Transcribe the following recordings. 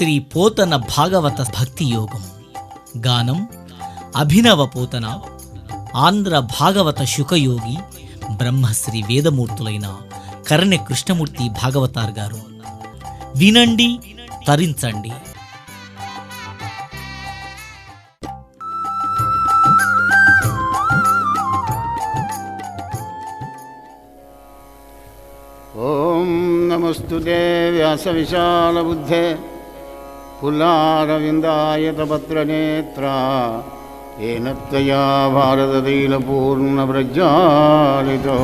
శ్రీ పోతన భాగవత భక్తి యోగం. గానం అభినవ పోతన, ఆంధ్ర భాగవత శుకయోగి బ్రహ్మశ్రీ వేదమూర్తులైన కరణె కృష్ణమూర్తి భాగవతార్ గారు. వినండి, తరించండి. ఓం నమస్తుతే వ్యాస విశాలబుద్ధే పుల్లారవిందాయతపత్రనేత్ర ఏన త్వయా భారతతైలపూర్ణప్రజ్వాలితో.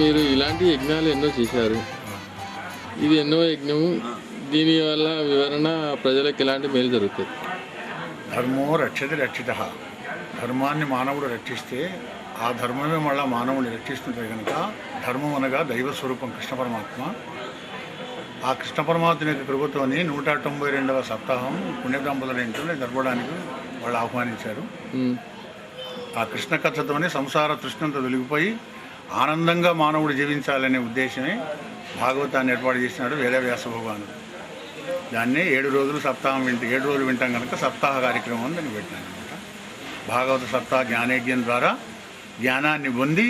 మీరు ఇలాంటి యజ్ఞాలు ఎన్నో చేశారు. ఇది ఎన్నో యజ్ఞము. దీనివల్ల వివరణ ప్రజలకు ఎలాంటి మేలు జరుగుతుంది? ధర్మో రక్షతి రక్షిత. ధర్మాన్ని మానవుడు రక్షిస్తే ఆ ధర్మమే మళ్ళీ మానవుడిని రక్షిస్తుంటుంది కనుక ధర్మం అనగా దైవ స్వరూపం కృష్ణ పరమాత్మ. ఆ కృష్ణ పరమాత్మ యొక్క కృపతోని 192వ సప్తాహం పుణ్యదంపతుల ఇంట్లో జరపడానికి వాళ్ళు ఆహ్వానించారు. ఆ కృష్ణ కథతోనే సంసార తృష్ణంతో వెలిగిపోయి ఆనందంగా మానవుడు జీవించాలనే ఉద్దేశమే భాగవతాన్ని ఏర్పాటు చేసినాడు వేదవ్యాస భగవానుడు. దాన్నే 7 రోజులు సప్తాహం 7 రోజులు వింటాం కనుక సప్తాహ కార్యక్రమం అని దాన్ని పెట్టినాను అనమాట. భాగవత సప్తాహ జ్ఞానేజ్ఞం ద్వారా జ్ఞానాన్ని పొంది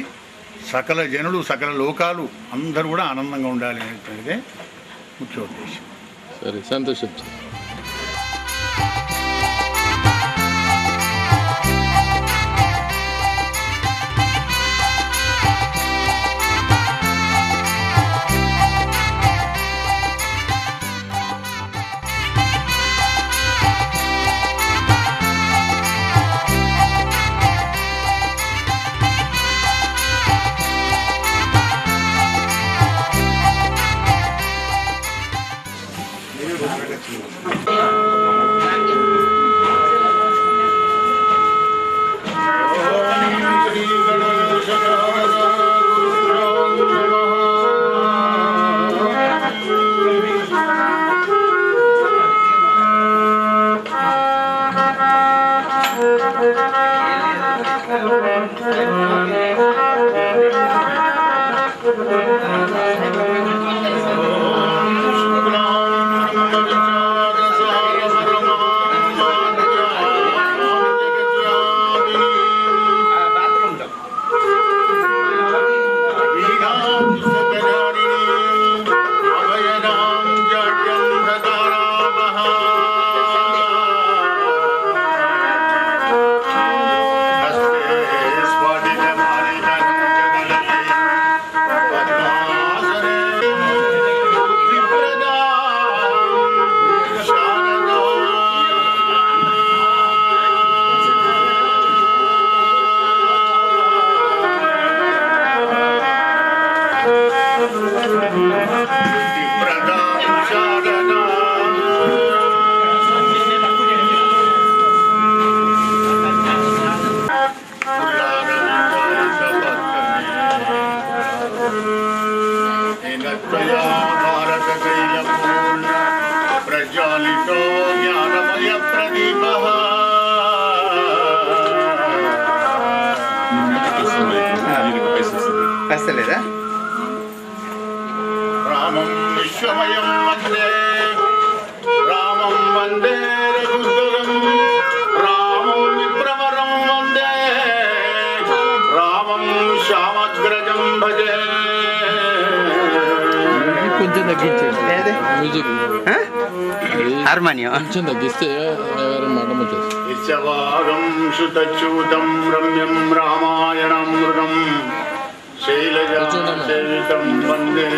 సకల జనులు సకల లోకాలు అందరూ కూడా ఆనందంగా ఉండాలి అనేటువంటిదే ముఖ్య ఉద్దేశం. సరే, సంతోషం. भारत प्रज्वालितो ज्ञानमय ప్రదీపః వస్తలేదా? రామం విశ్వమయం వందే రామం వందే రఘువరం రామం విప్రవరం వందే రామం శ్యామగ్రజం భజే. కొంచెం తగ్గించండి ఏది? మ్యూజిక్ ఆ? హార్మోనియం కొంచెం తగ్గిస్తే ఎవరైనా మాట వచ్చేసి ఇచ్చవాగం శుతచ్యూతం రమ్యం రామాయణమృతం శైలజాసేవితం వందే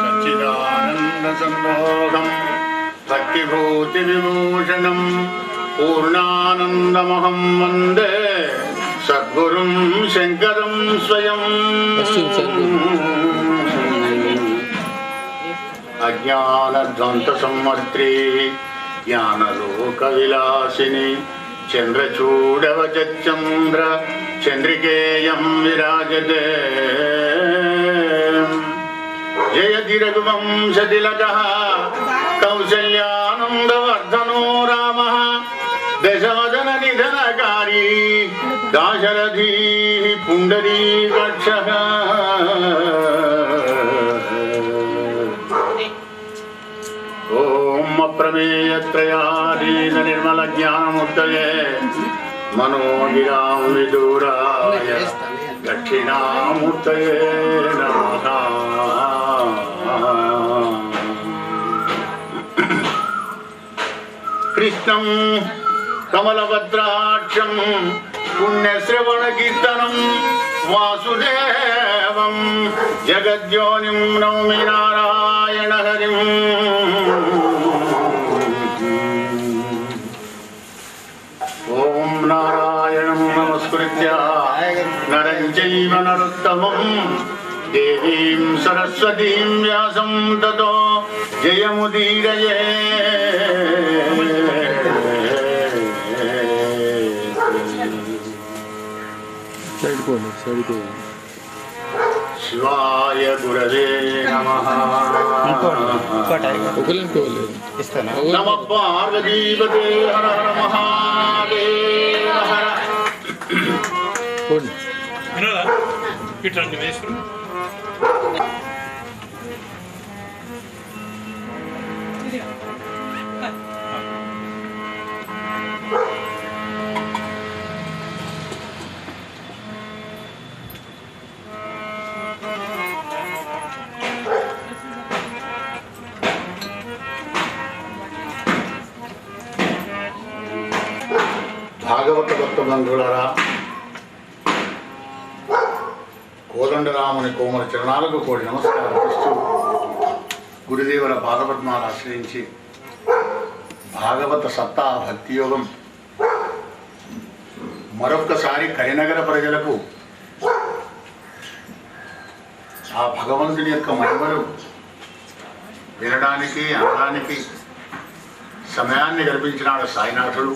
సచ్చిదానంద సంబోధం భక్తిభూతి విభూషణం పూర్ణానందమహం వందే సద్గురుం శంకరం స్వయం. అజ్ఞానధ్వంత సంవర్త్రీ జ్ఞానలోక విలాసిని చంద్రచూడవచంద్ర చంద్రికేయం విరాజతే. జయతి రఘువంశతిలకః కౌసల్యానందవర్ధనో రామః దశవదన నిధనకారీ దాశరథీ పుండరీకాక్షః. ఓం అప్రమేయత్రయాధీన నిర్మల జ్ఞానమూర్తయే మనోగిరాం విదూరాయ దక్షిణామూర్తయే నమః. కృష్ణం కమలభద్రాక్షం పుణ్యశ్రవణ కీర్తనం వాసుదేవం జగద్యోనిం నౌమి నారాయణ హరిం. ఓం నారాయణం నమస్కృత్య నరం చైవ నరోత్తమం దేవీం సరస్వతీం వ్యాసం తతో జయముదీరయే. శివాయ గురవే నమః. ఇస్తాను. నమః పార్వతీపతే హర హర మహాదేవ హర. భాగవత భక్త బంధువులారా, కోదండరాముని కోమల చరణాలకు కోడి నమస్కారం చేస్తూ గురుదేవుల పాదపద్మాలు ఆశ్రయించి భాగవత సత్తా భక్తి యోగం మరొక్కసారి కరీంనగర్ ప్రజలకు ఆ భగవంతుని యొక్క మహిమలు వినడానికి అనడానికి సమయాన్ని కల్పించినాడు సాయినాథుడు.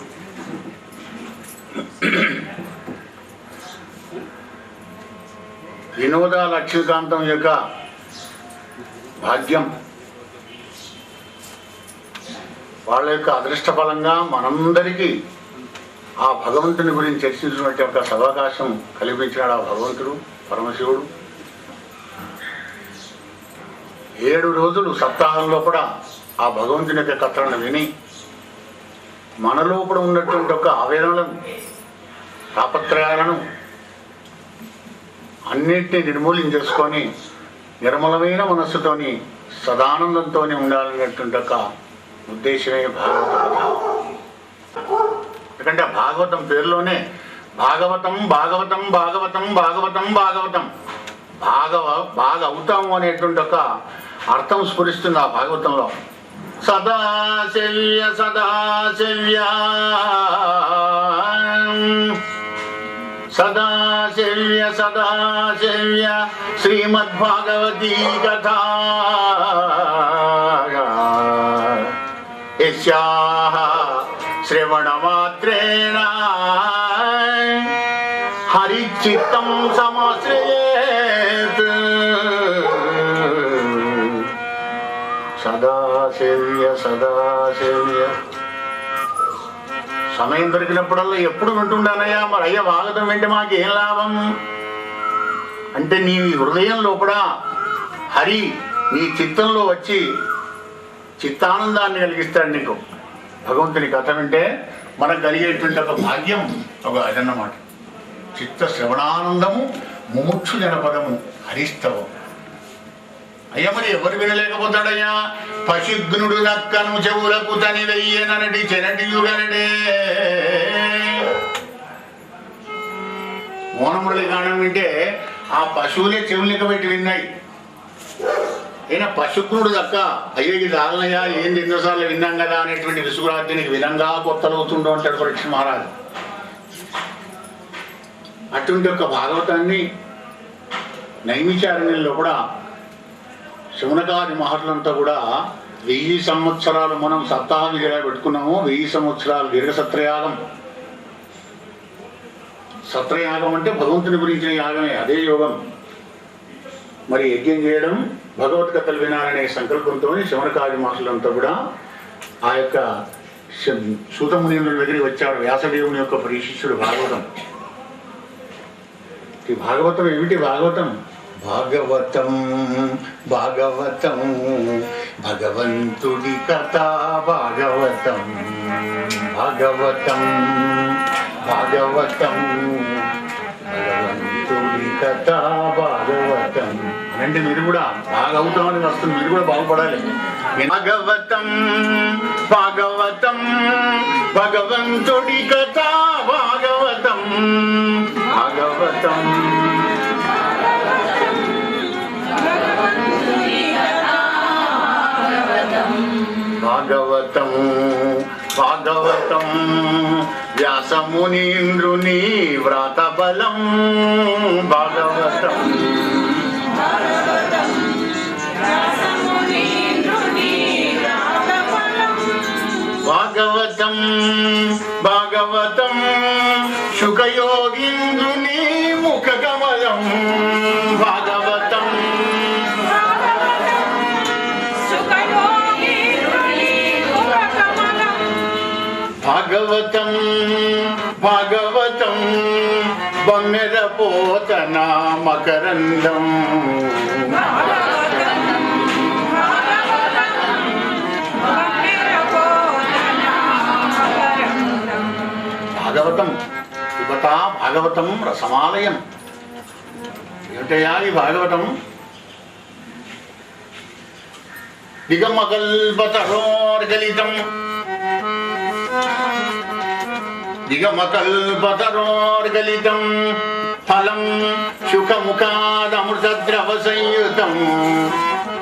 వినోద లక్ష్మీకాంతం యొక్క భాగ్యం, వాళ్ళ యొక్క అదృష్ట ఫలంగా మనందరికీ ఆ భగవంతుని గురించి చర్చించినటువంటి ఒక సదవకాశం కల్పించినాడు ఆ భగవంతుడు పరమశివుడు. 7 రోజులు సప్తాహంలో కూడా ఆ భగవంతుని యొక్క కథలను విని మన లోపల ఉన్నటువంటి ఒక ఆవేదనలను తాపత్రయాలను అన్నిటినీ నిర్మూలించేసుకొని నిర్మలమైన మనస్సుతోని సదానందంతో ఉండాలనేటువంటి ఒక ఉద్దేశమే భాగవత కథ. ఎందుకంటే భాగవతం పేరులోనే భాగవతం భాగవతం భాగవతం భాగవతం భాగవతం బాగా అవుతాము అనేటువంటి ఒక అర్థం స్ఫురిస్తుంది ఆ భాగవతంలో. సదాశల్య సదాశల్య సదాశల్య సదాశల్య శ్రీమద్భాగవతీ కథా యస్యాః శ్రవణమాత్రేణ హరిచిత్తం సమాశ్రయేత్. సదాసేవ్య సదాసేవ్య. సమయం దొరికినప్పుడల్లా ఎప్పుడు వింటుండానయ్యా, మరి అయ్యా భాగవతం వింటే మాకేం లాభం అంటే, నీ హృదయం లోపల హరి నీ చిత్తంలో వచ్చి చిత్తానందాన్ని కలిగిస్తాడు నీకు. భగవంతుని కథ వింటే మనకు కలిగేటువంటి ఒక భాగ్యం ఒక అదన్నమాట. చిత్త శ్రవణానందము ముముక్షు జనపదము హరిస్తవం. అయ్యా మరి ఎవరు వినలేకపోతాడయ్యా? పశుఘ్నుడు నక్కను చెవులకు తని వెయ్యనటి చెనటియుగనడే. మోనమురళి గానం వింటే ఆ పశువులే చెవులకి పెట్టి విన్నాయి. అయినా పశుఘ్నుడు దక్క అయ్యో ఇది రాలనయ్యా, ఏంది ఎన్నోసార్లు విన్నాం కదా అనేటువంటి విసుగురాజ్యానికి వినంగా కొత్తలవుతుండో అంటాడు పరీక్ష మహారాజు. అటువంటి ఒక భాగవతాన్ని నైమిషారణ్యంలో కూడా శౌనకాది మహర్లంతా కూడా 1000 సంవత్సరాలు మనం సప్తాహ విధిగా పెట్టుకున్నాము. 1000 సంవత్సరాలు దీర్ఘ సత్రయాగం. సత్రయాగం అంటే భగవంతుని గురించిన యాగమే, అదే యోగం. మరి యజ్ఞం చేయడం, భగవద్గీతలు వినాలనే సంకల్పంతో శౌనకాది మహర్లంతా కూడా ఆ యొక్క సూతమునిల దగ్గరికి వచ్చాడు. వ్యాసదేవుని యొక్క పరిశిష్యుడు భాగవతం. ఈ భాగవతం ఏమిటి? భాగవతం భాగవతం భాగవతం భగవంతుడి కథ. భాగవతం భాగవతం భాగవతం భగవంతుడి కథ. భాగవతం అంటే మీరు కూడా భాగవతం అని వస్తుంది, మీరు కూడా బాగుపడాలి. భాగవతం భాగవతం భగవంతుడి కథ. భాగవతం భాగవతం భాగవతం భాగవతం వ్యాసమునీంద్రుని వ్రత బలం. భాగవతం భాగవతం భాగవతం శుకయోగీంద్రుని ముఖ కమలం. భాగవతం భాగవతం భాగవతం బమ్మెర పోతన మకరందం. భాగవతం పిబతా భాగవతం రసమాలయం. ఏమిటయా ఈ భాగవతం? దిగమకల్పతరోర్గలితం దిగమకల్పతరోర్గలితం ఫలం శుకముఖాదమృతద్రవ సంయుతం.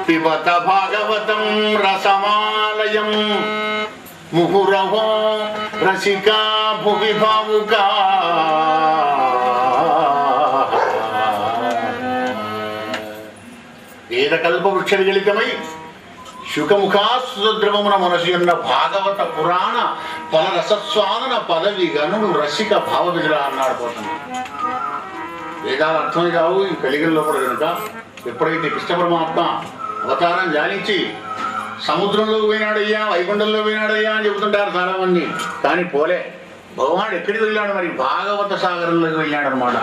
పిబత భాగవతం రసమాలయం ముహురహో రసికా భువి భావుకా. వేదకల్ప వృక్షవిగలితమై శుకముఖాస్వద్రవమున మనసు ఉన్న భాగవత పురాణ ఫల రసస్వాదన పదవి గనుడు రసిక భావ విగ్రహ అన్నాడు పోతుంది. వేదాలు అర్థమే కావు ఈ కలిగల్లో కూడా కనుక. ఎప్పుడైతే కృష్ణ పరమాత్మ అవతారం జాలించి సముద్రంలో పోయినాడయ్యా, వైకుంఠంలో పోయినాడయ్యా అని చెబుతుంటారు చాలా మంది, కానీ పోలే. భగవానుడు ఎక్కడికి వెళ్ళాడు? మరి భాగవత సాగరంలోకి వెళ్ళాడు అనమాట.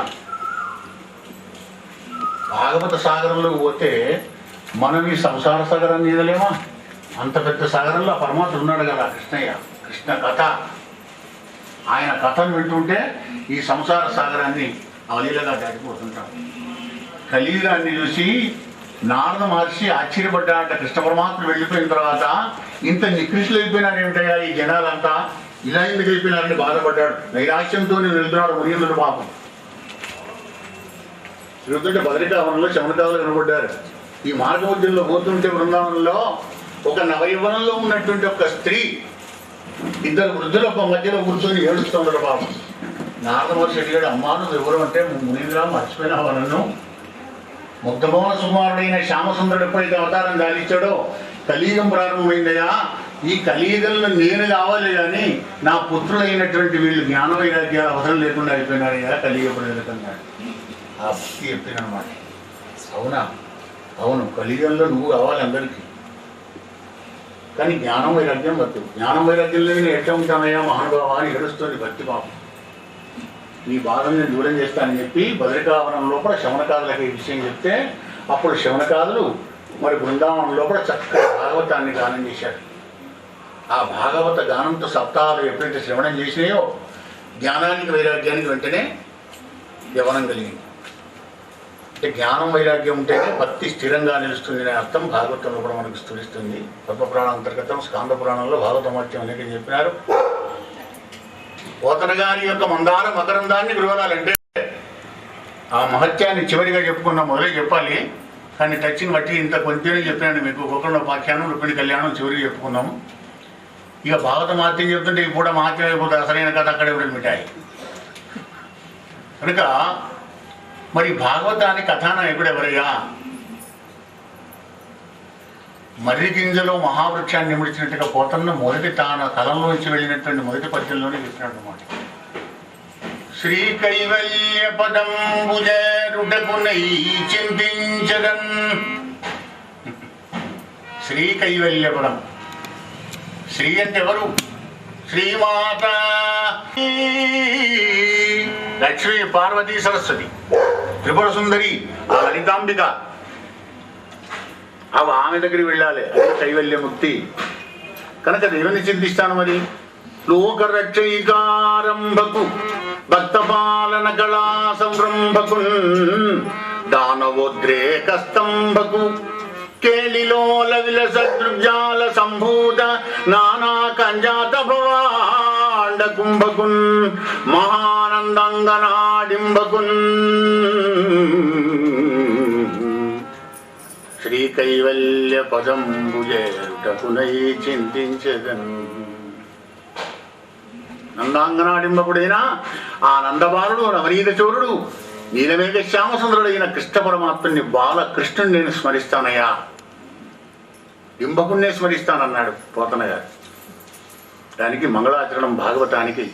భాగవత సాగరంలోకి పోతే మనం ఈ సంసార సాగరాన్ని ఈదలేమా? అంత పెద్ద సాగరంలో పరమాత్మ ఉన్నాడు కదా కృష్ణయ్య. కృష్ణ కథ, ఆయన కథను వింటుంటే ఈ సంసార సాగరాన్ని అవలీలగా దాటిపోతుంటాం. కలియుగాన్ని చూసి నారద మహర్షి ఆశ్చర్యపడ్డాట. కృష్ణ పరమాత్మ వెళ్ళిపోయిన తర్వాత ఇంత నికృష్టులు అయిపోయినారు ఏమిటయ్యా ఈ జనాలంతా, ఇలా ఎందుకు అయిపోయినారని బాధపడ్డాడు. నైరాశ్యంతో వెళ్తున్నాడు మునీంద్రుడు పాపం. చూస్తుంటే బదరికావనంలో శమనకాలు కనబడ్డారు. ఈ మార్గమధ్యంలో పోతుంటే బృందావనంలో ఒక నవయవనంలో ఉన్నటువంటి ఒక స్త్రీ, 2 వృద్ధులు ఒక మధ్యలో కూర్చొని ఏడుస్తున్నాడు పాపం. నారద మహర్షి అడిగాడు, అమ్మా నువ్వు ఎవరు అంటే, మునీంద్ర మర్చిపోయినావా నన్ను? ముగ్ధమోహన సుమారుడైన శ్యామసుందరుడు ఎప్పుడైతే అవతారం దాలిచ్చాడో కలియుగం ప్రారంభమైందయా. ఈ కలియుగంలో నేను కావాలి కానీ నా పుత్రులైనటువంటి వీళ్ళు జ్ఞాన వైరాగ్యాలు అవసరం లేకుండా అయిపోయినారయ్యా కలియుగ ప్రజలకన్నాడు. ఆ భక్తి చెప్పినమాట. అవునా? అవును, కలియుగంలో నువ్వు కావాలి అందరికీ. కానీ జ్ఞానం వైరాగ్యం వద్దు. జ్ఞానం వైరాగ్యంలో నేను ఎట్లా ఉంటానయ్యా మహానుభావ అని ఏడుస్తుంది భక్తి పాపం. నీ బాధను నేను దూరం చేస్తానని చెప్పి బద్రికావనం లోపల శవనకాదులకి ఈ విషయం చెప్తే అప్పుడు శవనకాదులు మరి బృందావనం లోపల చక్కగా భాగవతాన్ని గానం చేశారు. ఆ భాగవత గానంతో సప్తాహాలు ఎప్పుడైతే శ్రవణం చేసినాయో జ్ఞానానికి వైరాగ్యానికి వెంటనే యవనం కలిగింది. అంటే జ్ఞానం వైరాగ్యం ఉంటేనే భక్తి స్థిరంగా నిలుస్తుంది అనే అర్థం భాగవతంలో కూడా మనకు స్ఫురిస్తుంది. పద్మపురాణ అంతర్గతం స్కాంద పురాణంలో భాగవత మహత్యం అనేక చెప్పినారు. పోతన గారి యొక్క మందార మకరందాన్ని గురవాలంటే ఆ మహత్యాన్ని చివరిగా చెప్పుకున్న మొదలే చెప్పాలి. కానీ టచ్ని బట్టి ఇంత కొంచెమే చెప్పినాను మీకు. గోకర్ణోపాఖ్యానం, రుక్మిణి కళ్యాణం చివరికి చెప్పుకున్నాము. ఇక భాగవత మహత్యం చెప్తుంటే ఇప్పుడు కూడా మహత్యం అయిపోతుంది. అసలైన కథ అక్కడే కూడా మిఠాయి. కనుక మరి భాగవతాన్ని కథానాయకుడు ఎవరయ్యా? మర్రి గింజలో మహావృక్షాన్ని నిమిడిచినట్టుగా పోతన్న మొదటి తన కలంలోంచి వెళ్ళినటువంటి మొదటి పద్యంలోనే చెప్పినాడు అన్నమాట. శ్రీ కైవల్య పదంబుజరుడకునై చింతించదన్. శ్రీ కైవల్య పదం. శ్రీ అంటే ఎవరు? శ్రీమాత లక్ష్మీ పార్వతీ సరస్వతి త్రిపుర సుందరి ఆ లలితాంబిక. అవి ఆమె దగ్గరికి వెళ్ళాలి. అది కైవల్యముక్తి. కనుక దేవుని చింతిస్తాను. మరి లోకరక్షైకారంభకు భక్తపాలన కళా సంరంభకు దానవోద్రేకస్తంభకు కేళిలోల విలస దృగ్జాల సంభూత నానా కంజాత భవాండ కుంభకున్ మహానందంగనాడింబకున్ శ్రీ కైవల్య పదంబుజేరుటకునై చింతించదన్. నందాంగనాడింబకుడైన ఆ నందబాలుడు నవనీత చోరుడు నీలమేఘ శ్యామసుందరుడైన కృష్ణ పరమాత్ముని బాలకృష్ణుని నేను స్మరిస్తానయ్యా, డింబకున్నే స్మరిస్తానన్నాడు పోతన గారు. దానికి మంగళాచరణం భాగవతానికి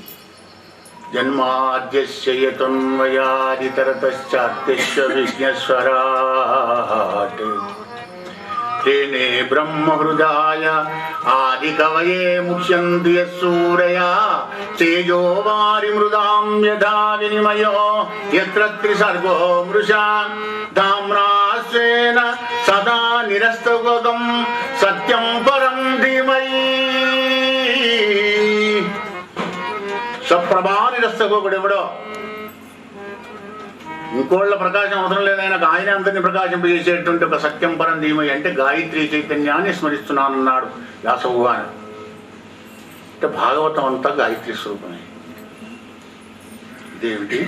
జన్మాద్యస్యయతన్మయాదితరతశ్చాత్యస్య తేనే బ్రహ్మహృదాయ ఆది కవయే ముఖ్యంతి యస్సూరయా తేజో వారి మృదాం యథా వినిమయో యత్ర త్రిసర్గో మృషా ధామ్నాస్వేన సదా నిరస్తగతం సత్యం పరం ధీమహి. సప్రభా నిరస్తగోకుడెవడో, ఇంకోళ్ళ ప్రకాశం అవసరం లేదైనా ఆయన అందరినీ ప్రకాశింపజేసేటువంటి ఒక సత్యం పరం ధీమహి అంటే గాయత్రి చైతన్యాన్ని స్మరిస్తున్నానన్నాడు వ్యాసభగవానుడు. అంటే భాగవతం అంతా గాయత్రి స్వరూపమే. ఇదేమిటి?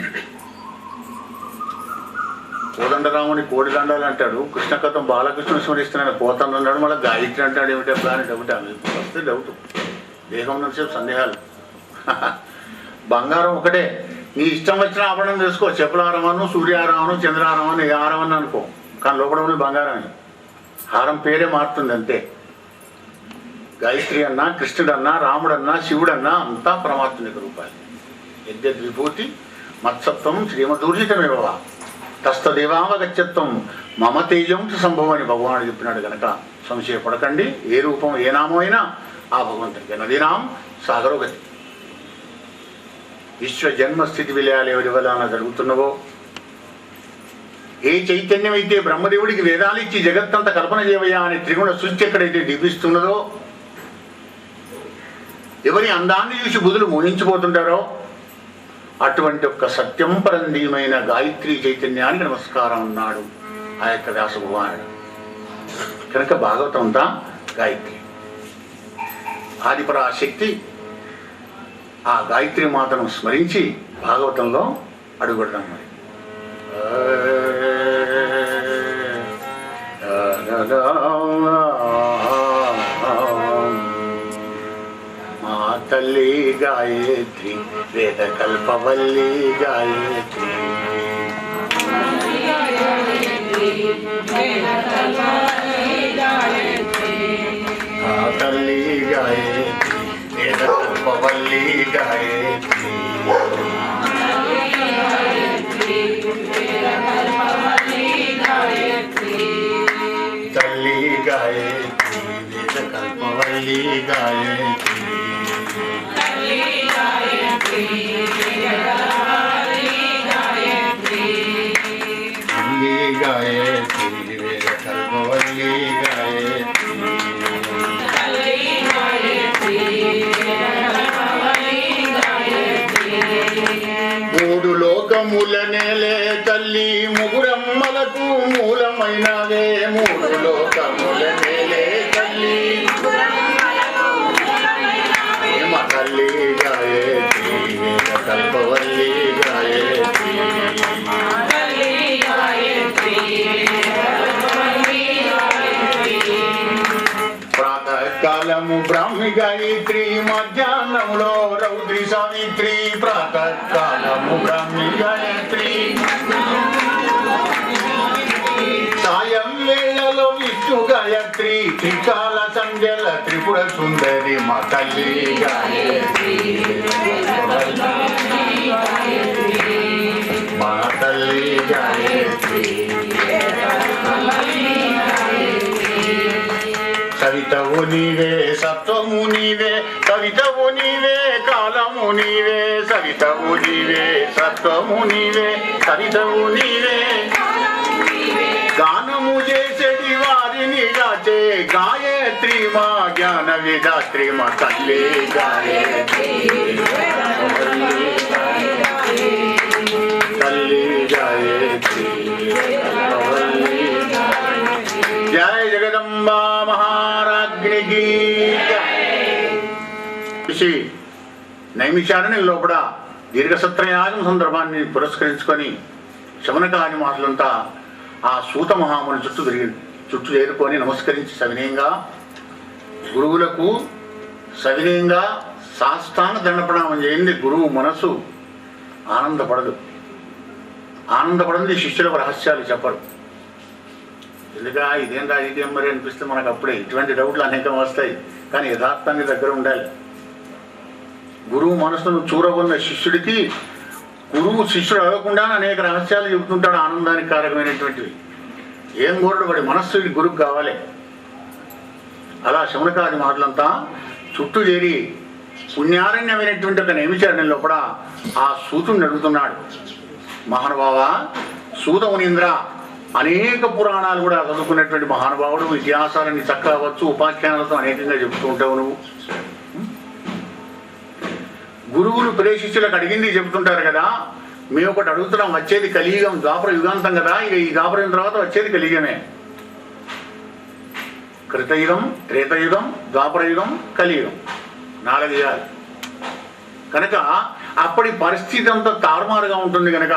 కోదండరాముని కోడిదండాలు అంటాడు, కృష్ణ కథం బాలకృష్ణుని స్మరిస్తున్నాడు, పోతాను అన్నాడు, మళ్ళీ గాయత్రి అంటాడు. ఏమిటి అప్పుడు అని డౌట్. అవి వస్తే డౌట్. దేహం ఉన్నసేపు సందేహాలు. బంగారం ఒకటే, నీ ఇష్టం వచ్చిన ఆభరణం చేసుకో. చెప్పులారమను, సూర్యారామను, చంద్రారామను, ఏ ఆరమని అనుకో, కానీ లోపల ఉన్న బంగారమే. హారం పేరే మారుతుంది అంతే. గాయత్రి అన్నా, కృష్ణుడన్నా, రాముడన్నా, శివుడన్నా అంతా పరమాత్మునికి రూపాయలు. యద్యద్విభూతి మత్సత్వం శ్రీమదూర్జితమేవ తస్తదేవావగత్యత్వం మమ తేజం సంభవం అని భగవానుడు చెప్పినాడు. కనుక సంశయపడకండి. ఏ రూపం ఏ నామం అయినా ఆ భగవంతుడికి. నదీనాం సాగరోగతి. విశ్వ జన్మస్థితి విలయాలు ఎవరి వలన జరుగుతున్నవో, ఏ చైతన్యం అయితే బ్రహ్మదేవుడికి వేదాలు ఇచ్చి జగత్తంత కల్పన చేయవయ్యా అని త్రిగుణ సృష్టి ఎక్కడైతే దీపిస్తున్నదో, ఎవరి అందాన్ని చూసి బుధులు మోహించిపోతుంటారో అటువంటి ఒక్క సత్యం పరంధీమైన గాయత్రి చైతన్యానికి నమస్కారం అన్నాడు ఆ యొక్క వ్యాస భగవానుడు. కనుక భాగవతం అంతా గాయత్రి. ఆదిపరాశక్తి ఆ గాయత్రి మాతను స్మరించి భాగవతంలో అడుగుపెడదాం. మరి మా తల్లి గాయత్రి వేద కల్పవల్లి గాయత్రి. మా తల్లి గాయత్రి వేద కల్పవల్లి గాయత్రి. తల్లి గాయత్రి వేద కల్ప కల్పవల్లి గాయత్రి వల్లి గాయత్రి వేద కల్పవల్లి గాయత్రి మూడు లోకముల నేలే తల్లి ముగురమ్మలకు మూలమైనవే మూడు లోకముల నేలే తల్లి తల్లి గాయత్రి కల్పవల్లి గాయత్రి ప్రాతకాలము బ్రాహ్మి గాయత్రి మధ్యాహ్నంలో రౌద్రి సావిత్రి ప్రాతకాలము బ్రాహ్మి గాయత్రి సాయం వేళలో విష్ణు గాయత్రి త్రికాల సంధ్యల త్రిపుర సుందరి మా తల్లి గాయత్రి మా తల్లి గాయత్రి సవితవు నీవే సత్వము నీవే కవితవు నీవే కాలము నీవే సవితవు నీవే సత్వము నీవే కవితవు నీవే గానము చేసేది వారిని గాచే గాయత్రి మా జ్ఞాన విధాత్రి మా తల్లి గాయత్రి తల్లి గాయత్రి జయ జగదంబా మహారాజ్ఞికి నైమిషారణ్యం లోపల దీర్ఘసత్రయాగం సందర్భాన్ని పురస్కరించుకొని శమనకాని మాటలంతా ఆ సూత మహాముని చుట్టూ చేరుకొని నమస్కరించి సవినయంగా గురువులకు సవినయంగా సాష్టాంగ దండప్రణామం చేయండి. గురువు మనసు ఆనందపడింది శిష్యులకు రహస్యాలు చెప్పరు. ఎందుక ఇదేం రాజకీయం మరి అనిపిస్తే మనకు అప్పుడే ఇటువంటి డౌట్లు అనేకం వస్తాయి. కానీ యథార్థాన్ని దగ్గర ఉండాలి. గురువు మనసును చూరగొన్న శిష్యుడికి గురువు శిష్యుడు అడగకుండా అనేక రహస్యాలు చెబుతుంటాడు, ఆనందానికి కారకమైనటువంటివి. ఏం కోరడు వాడి మనస్సు గురువు కావాలి. అలా శమనకాది మాటలంతా చుట్టూ చేరి పుణ్యారణ్యమైనటువంటి ఒక నైమిషారణ్యం లోపల ఆ సూతుడిని అడుగుతున్నాడు. మహానుభావ సూత మునీంద్ర, అనేక పురాణాలు కూడా చదువుకున్నటువంటి మహానుభావుడు, ఇతిహాసాలని చక్కగా వచ్చు, ఉపాఖ్యానాలతో అనేకంగా చెబుతూ ఉంటావు నువ్వు. గురువులు ప్రేషిష్యులకు అడిగింది చెబుతుంటారు కదా. మేము ఒకటి అడుగుతున్నాం, వచ్చేది కలియుగం, ద్వాపర యుగాంతం కదా. ఇక ఈ ద్వాపరం తర్వాత వచ్చేది కలియుగమే. కృతయుగం, త్రేతయుగం, ద్వాపరయుగం, కలియుగం, 4 యుగాలు కనుక అప్పటి పరిస్థితి అంతా తారుమారుగా ఉంటుంది. కనుక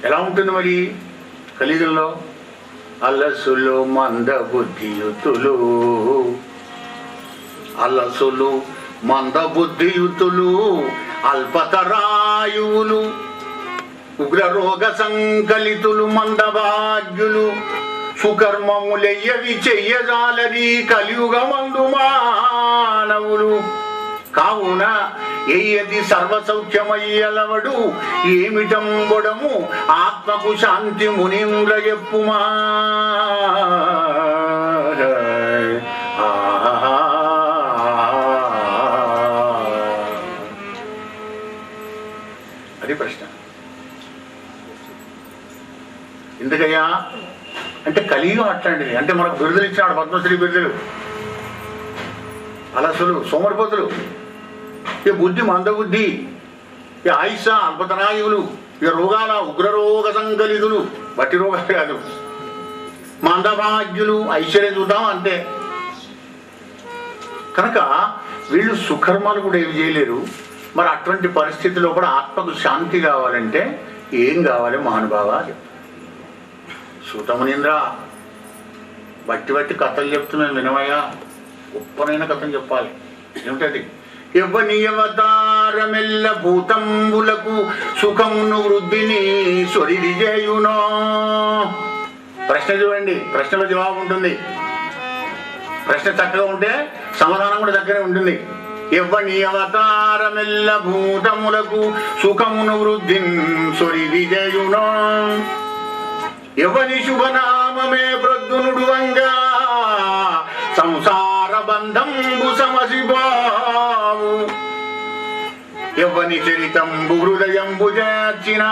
ఎలా ఉంటుంది మరి కలియుగంలో? అలసులు మందబుద్ధియుతులు, అలసులు మందబుద్ధియుతులు, అల్పతరాయువులు, ఉగ్రరోగ సంకలితులు, మందభాగ్యులు, సుకర్మములెయ్యవి చెయ్యజాలరి కలియుగమందు మానవులు. కావున ఎయ్యది సర్వసౌఖ్యమయ్యలవడు ఏమిటంబొడము ఆత్మకు శాంతి మునీంద్ర చెప్పుమా. అది ప్రశ్న. ఎందుకయ్యా అంటే కలియుగం అట్లాంటిది. అంటే మనకు బిరుదులు ఇచ్చినాడు, పద్మశ్రీ బిరుదులు. అలసులు సోమరిపోతులు, ఇక బుద్ధి మందబుద్ధి, ఇక ఆయుష అల్పతనాయువులు, ఇక రోగాల ఉగ్రరోగ సంకలితులు, బట్టి రోగాలు కాదు, మందభాగ్యులు, ఐశ్వర్యం చూద్దాం అంతే. కనుక వీళ్ళు సుకర్మాలు కూడా ఏమి చేయలేరు. మరి అటువంటి పరిస్థితిలో కూడా ఆత్మకు శాంతి కావాలంటే ఏం కావాలి మహానుభావ? సూతమునీంద్ర, బట్టి కథలు చెప్తున్నాను వినవయ్యా. గొప్పనైన కథను చెప్పాలి. ఏమిటది? యవనియవతారమెల్ల భూతంబులకు సుఖమును వృద్ధిని సొరిది చేయునో. ప్రశ్న చూడండి, ప్రశ్నలో జవాబు ఉంటుంది. ప్రశ్న చక్కగా ఉంటే సమాధానం కూడా దగ్గరే ఉంటుంది. ఎవ్వని అవతారమెల్ల భూతములకు సుఖమును వృద్ధిని సొరిది చేయునో. ఎవని శుభనామమే ప్రద్దునుడు వంగా సంసార బంధ బంధంబు సమసిబావు ఎవని చరితంబు హృదయంబు చేర్చిన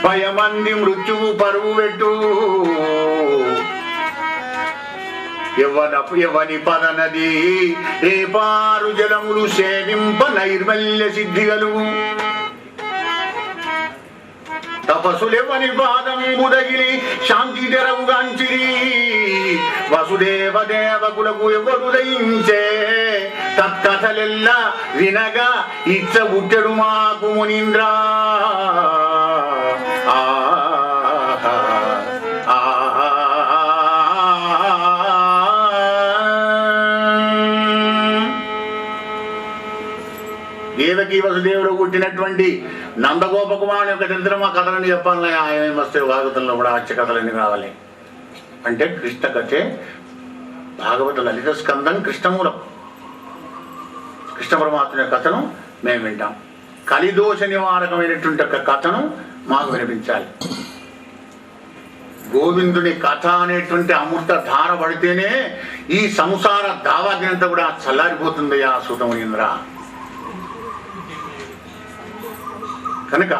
భయమంది మృత్యువు పరువు పెట్టు ఎవని పదనది ఏ పారు జలములు సేవింప నైర్మల్య సిద్ధి గలుగు తపసులెవని పాదము దగిలి శాంతి తెరవుగాంచిరి వసుదేవ దేవకులకు ఎవరు దయించే తత్కథలెల్ల వినగా ఇచ్చ ఉట్టెడు మాకు మునీంద్రా దేవకి వసుదేవుడు పుట్టినటువంటి నందగోపకుమారుని యొక్క చరిత్ర మా కథలని చెప్పాలని ఆయన వస్తే భాగవతంలో కూడా వచ్చే కథలన్నీ రావాలి అంటే కృష్ణ కథే భాగవత లలిత స్కందం కృష్ణమూలం. కృష్ణ పరమాత్మ యొక్క కథను మేము వింటాం. కలిదోష నివారకమైనటువంటి యొక్క కథను మాకు వినిపించాలి. గోవిందుని కథ అనేటువంటి అమృత ధార పడితేనే ఈ సంసార దావాగ్నంతా కూడా చల్లారిపోతుందయ్యా సూతమునీంద్ర. కనుక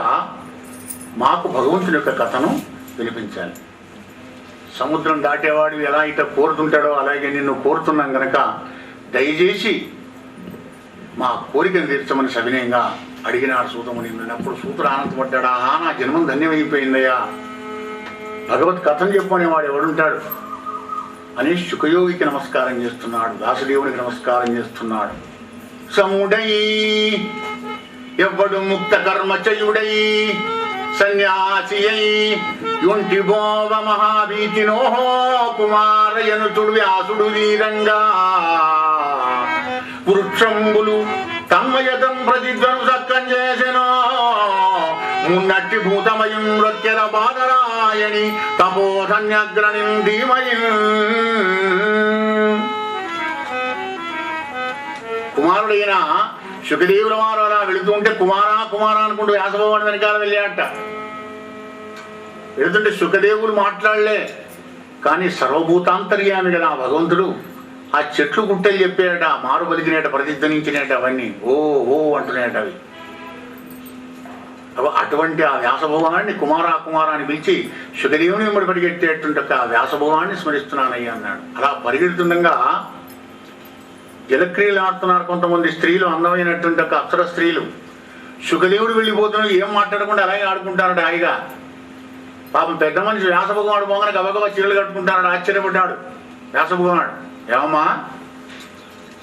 మాకు భగవంతుని యొక్క కథను వినిపించాలి. సముద్రం దాటేవాడు ఎలా ఇట కోరుతుంటాడో అలాగే నిన్ను కోరుతున్నాం కనుక దయచేసి మా కోరికను తీర్చమని సవినయంగా అడిగినాడు సూతమునీంద్రుని. అప్పుడు సూతుడు ఆనందపడ్డాడు. ఆహా, నా జన్మం ధన్యమైపోయిందయ్యా, భగవత్ కథను చెప్పనేవాడు ఎవడుంటాడు అని శుకయోగికి నమస్కారం చేస్తున్నాడు, దాసుదేవునికి నమస్కారం చేస్తున్నాడు. సముడై ఎవ్వడు ముక్త కర్మచయుడై సన్యాసియై యుంటి భోవ మహాభీతినో కుమారయనుతుడు వ్యాసుడు వీరంగా వృక్షంబులు తన్మయతం ప్రతిధ్వను సక్కం చేసెనో మున్నట్టి భూతమయం రొక్కెల బాదరాయణి తపోధన్యగ్రణిం ధీమయం. కుమారుడైన శుకదేవుల వారు అలా వెళుతుంటే కుమారా కుమారా అనుకుంటూ వ్యాసభవాని వెనకాల వెళ్ళాట. వెళుతుంటే శుకదేవులు మాట్లాడలే, కానీ సర్వభూతాంతర్యామి కదా భగవంతుడు. ఆ చెట్లు గుట్టలు చెప్పాడట, మారు బలికినేట, ప్రతిధ్వనించినేట, అవన్నీ ఓ ఓ అంటున్నాయట అవి. అటువంటి ఆ వ్యాసభవాన్ని కుమారా కుమారా అని పిలిచి శుకదేవుని వెంబడి పరిగెట్టేటువంటి ఆ వ్యాసభవాన్ని స్మరిస్తున్నానయ్యా అన్నాడు. అలా పరిగెడుతుండగా జలక్రియలు ఆడుతున్నారు కొంతమంది స్త్రీలు, అందమైనటువంటి ఒక అప్సర స్త్రీలు. శుకదేవుడు వెళ్ళిపోతున్నాడు, ఏం మాట్లాడకుండా అలాగే ఆడుకుంటాడు హాయిగా. పాపం పెద్ద మనిషి వ్యాసభగవాడు పోగానే గబగబా చీరలు కట్టుకుంటాడు. ఆశ్చర్యపడ్డాడు వ్యాసభగవాడు. ఏమమ్మా,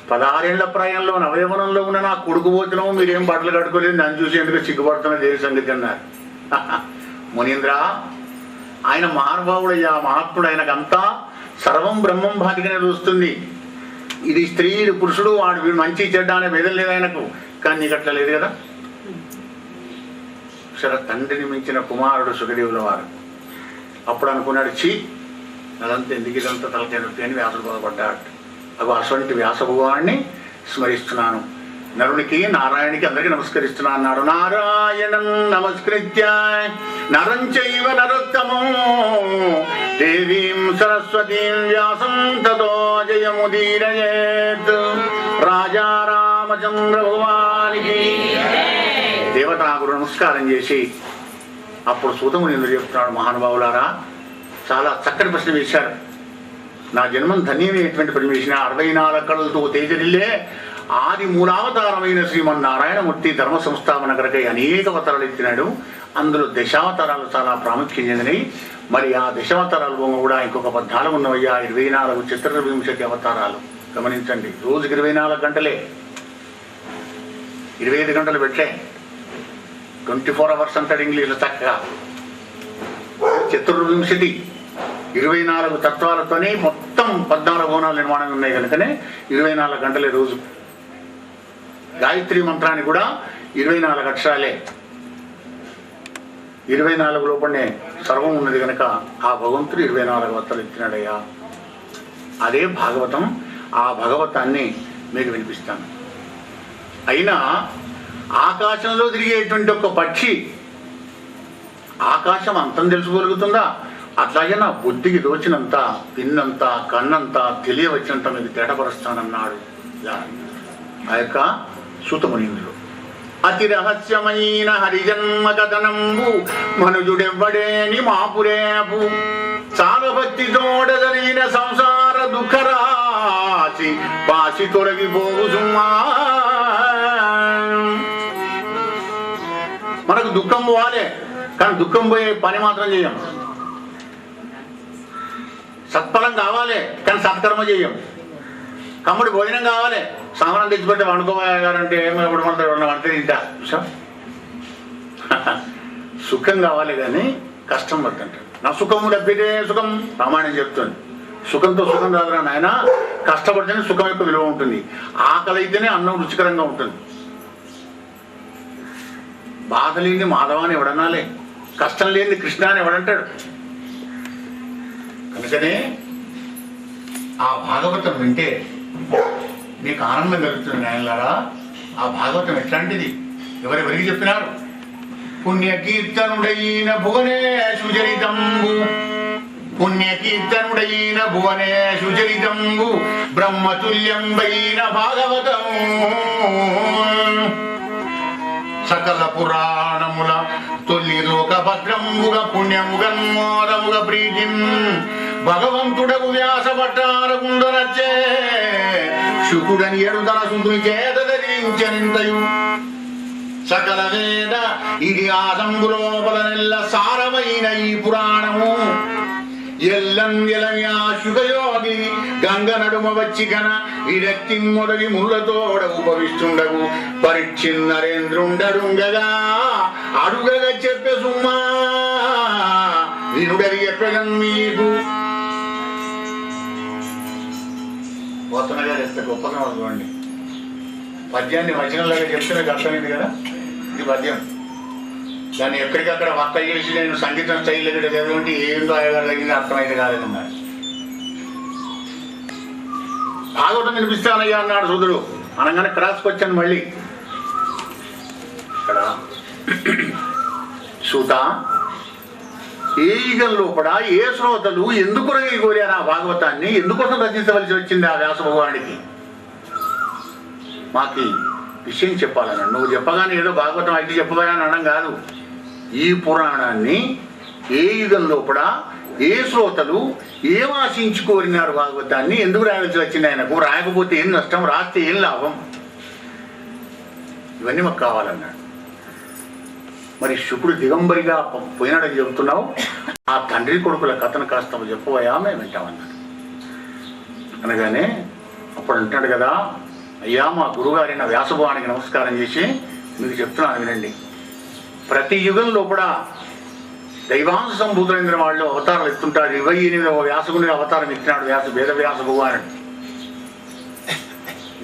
16 ఏళ్ల ప్రాయంలో నవయవనంలో ఉన్న నా కొడుకు పోతున్నావు, మీరేం బట్టలు కట్టుకోలేదు, నన్ను చూసి ఎందుకు సిగ్గుపడుతున్నా దేవి సంగతి అన్నారు. మునీంద్ర, ఆయన మహానుభావుడయ్యా, మహాత్ముడు, ఆయనకంతా సర్వం బ్రహ్మం భాతిగానే చూస్తుంది. ఇది స్త్రీ, ఇది పురుషుడు, వాడు వీడు మంచి చెడ్డ అనే భేదం లేదు ఆయనకు. కానీ నీకు అట్లా లేదు కదా. సరే, తండ్రిని మించిన కుమారుడు శుకదేవుల వారు. అప్పుడు అనుకున్నాడు, చీ అదంతా ఎందుకు ఇదంతా తలకాయ నొప్పి అని వ్యాసుడు బాధపడ్డాడు. అవి అటువంటి వ్యాసభగవాన్ని స్మరిస్తున్నాను. నరునికి నారాయణికి అందరికీ నమస్కరిస్తున్నా అన్నాడు. నారాయణం నమస్కృత్య నరం చైవ నరోత్తమం దేవీం సరస్వతీం వ్యాసం తతో జయముదీరయేత్. రాజా రామచంద్ర భగవానికి దేవతాగురు నమస్కారం చేసి అప్పుడు సూతమునీంద్రుడు చెప్తున్నాడు, మహానుభావులారా, చాలా చక్కటి ప్రశ్న వేశారు. నా జన్మం ధన్యమైనటువంటి ప్రశ్న వేసిన 64 కళలతో తేజరిల్లే ఆది మూలావతారమైన శ్రీమన్నారాయణమూర్తి ధర్మ సంస్థాపన కొరకై అనేక అవతారాలు ఎత్తినాడు. అందులో దశావతారాలు చాలా ప్రాముఖ్యం చెందినవి. మరి ఆ దశావతారాలు కూడా ఇంకొక 14 ఉన్నవయ్యా. 24 చతుర్వింశతి అవతారాలు. గమనించండి, రోజుకి 24 గంటలే, 25 గంటలు పెట్టలే, 24 అవర్స్ అంటాడు ఇంగ్లీష్లో చక్కగా. చతుర్వింశతి 24 తత్వాలతోనే మొత్తం 14 భవనాలు నిర్మాణం ఉన్నాయి కనుకనే 24 గంటలే రోజు. గాయత్రి మంత్రానికి కూడా 24 అక్షరాలే, 24 లోపలనే సర్వం ఉన్నది కనుక ఆ భగవంతుడు 24 అవతారాలు ఎత్తినాడయ్యా. అదే భాగవతం. ఆ భాగవతాన్ని మీకు వినిపిస్తాను. అయినా ఆకాశంలో తిరిగేటువంటి ఒక పక్షి ఆకాశం అంతం తెలుసుకోగలుగుతుందా? అట్లాగే నా బుద్ధికి దోచినంత, విన్నంత, కన్నంత, తెలియవచ్చినంత మీకు తేటపరుస్తానన్నాడు ఆ యొక్క సూతమునీంద్రుడు. అతి రహస్యమైన హరిజన్మ కథనంబు మనుజుడెవ్వడేని మాపురేపు చాలా భక్తితోడ జరిగిన సంసార దుఃఖరాశి పాసి తొలగిపోవు సుమ్మా. మనకు దుఃఖం పోవాలే, కానీ దుఃఖం పోయే పని మాత్రం చేయం. సత్ఫలం కావాలి, కానీ సత్కర్మ చేయం. కమ్ముడి భోజనం కావాలి, సామానం తెచ్చిపెట్టి వండుకోవాలంటే ఏమప్పుడు మనం వంట తింటా. సుఖం కావాలి కానీ కష్టం పడుతుంటాడు. నా సుఖము లభ్యతే సుఖం రామాయణం చెప్తుంది. సుఖంతో సుఖం రాదురా నాయన, కష్టపడితేనే సుఖం యొక్క విలువ ఉంటుంది. ఆకలి అయితేనే అన్నం రుచికరంగా ఉంటుంది. బాధ లేని మాధవాన్ని ఎవడనాలే, కష్టం లేని కృష్ణ అని ఎవడంటాడు. కనుకనే ఆ భాగవతం వింటే నీకు ఆనందం కలుగుతుంది నాయనలారా. ఆ భాగవతం ఎట్లాంటిది, ఎవరెవరికి చెప్పినారు? పుణ్యకీర్తనుడైన భువనేషు చరితంబు, పుణ్యకీర్తనుడైన భువనేషు చరితంబు బ్రహ్మతుల్యంబైన భాగవతము. సకల పురాణముల తొల్లి లోక భద్రముగా పుణ్యముగన్మోదముగా ప్రీతిం భగవంతుడకు వ్యాస పట్టారకుండనచ్చే శుకుడని ఎడుదన సుందుని చేత ధరించనింతయు సకల వేద ఇతిహాసంబులోపల నెల్ల సారమైన ఈ పురాణము ఎల్లం ఎలయా శుగయోగి గంగ నడుమ వచ్చి గన విరక్తి మొదటి ముళ్ళతోడ ఉపవిస్తుండగు పరీక్షిన్ నరేంద్రుండడుంగగా అడుగగా చెప్పే సుమ్మా వినుడరి చెప్పగం మీకు. పోతన గారు ఎంత గొప్పగా చూడండి. పద్యాన్ని వచనంలాగా చెప్తే నాకు అర్థమైంది కదా. ఇది పద్యం. దాన్ని ఎక్కడికక్కడ వక్త చేసి నేను సంగీతం స్టైల్ చదివంటే ఏందో అయ్యగారు అర్థమైంది కాలేదన్నారు. భాగవతం వినిపిస్తానయ్యా అన్నాడు సూదుడు. అనగానే క్రాస్కి వచ్చాను మళ్ళీ. ఇక్కడ సూత ఏ యుగం లోపల ఏ శ్రోతలు ఎందుకు కోరారు ఆ భాగవతాన్ని, ఎందుకోసం రచించవలసి వచ్చింది ఆ వ్యాస భగవానుడికి? మాకు విషయం చెప్పాలన్నాడు. నువ్వు చెప్పగానే ఏదో భాగవతం అయితే చెప్పబోయాని అనడం కాదు. ఈ పురాణాన్ని ఏ యుగం లోపల ఏ శ్రోతలు ఏం ఆశించి కోరినారు, భాగవతాన్ని ఎందుకు రాయాల్సి వచ్చింది ఆయనకు, రాయకపోతే ఏం నష్టం, రాస్తే ఏం లాభం, ఇవన్నీ మాకు కావాలన్నాడు. మరి శుకుడు దిగంబరిగా పోయినాడని చెబుతున్నావు, ఆ తండ్రి కొడుకుల కథను కాస్త చెప్పబోయా, మేము వింటామన్నాడు. అనగానే అప్పుడు అంటున్నాడు కదా, అయ్యా మా గురుగారి నా వ్యాసభవానికి నమస్కారం చేసి మీకు చెప్తున్నాను వినండి. ప్రతి యుగం లోపల దైవాంశ సంభూతులైన వాళ్ళు అవతారాలు ఎత్తుంటారు. 28వ వ్యాసగుని అవతారం ఎత్తినాడు వేద వ్యాస భగవానుడు.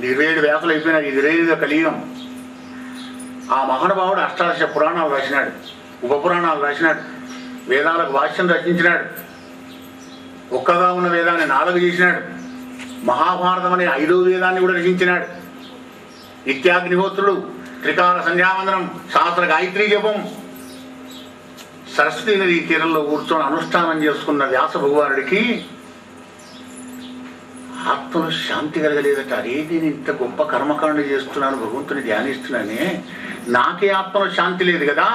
27 వ్యాసులు అయిపోయినాడు, 25వ కలియుగం. ఆ మహానుభావుడు అష్టాదశ పురాణాలు రాసినాడు, ఉప పురాణాలు రాసినాడు, వేదాలకు భాష్యం రచించినాడు, ఒక్కగా ఉన్న వేదాన్ని 4 చేసినాడు, మహాభారతం అనే 5వ వేదాన్ని కూడా రచించినాడు. నిత్యాగ్నిహోత్రుడు, త్రికాల సంధ్యావందనం, సహస్ర గాయత్రీ జపం, సరస్వతీ నది తీరంలో కూర్చొని అనుష్ఠానం చేసుకున్న వ్యాస భగవానుడికి ఆత్మలో శాంతి కలగలేదట. అరే నేను ఇంత గొప్ప కర్మకాండ చేస్తున్నాను, భగవంతుని ధ్యానిస్తున్నానే, నాకే ఆత్మలో శాంతి లేదు కదా,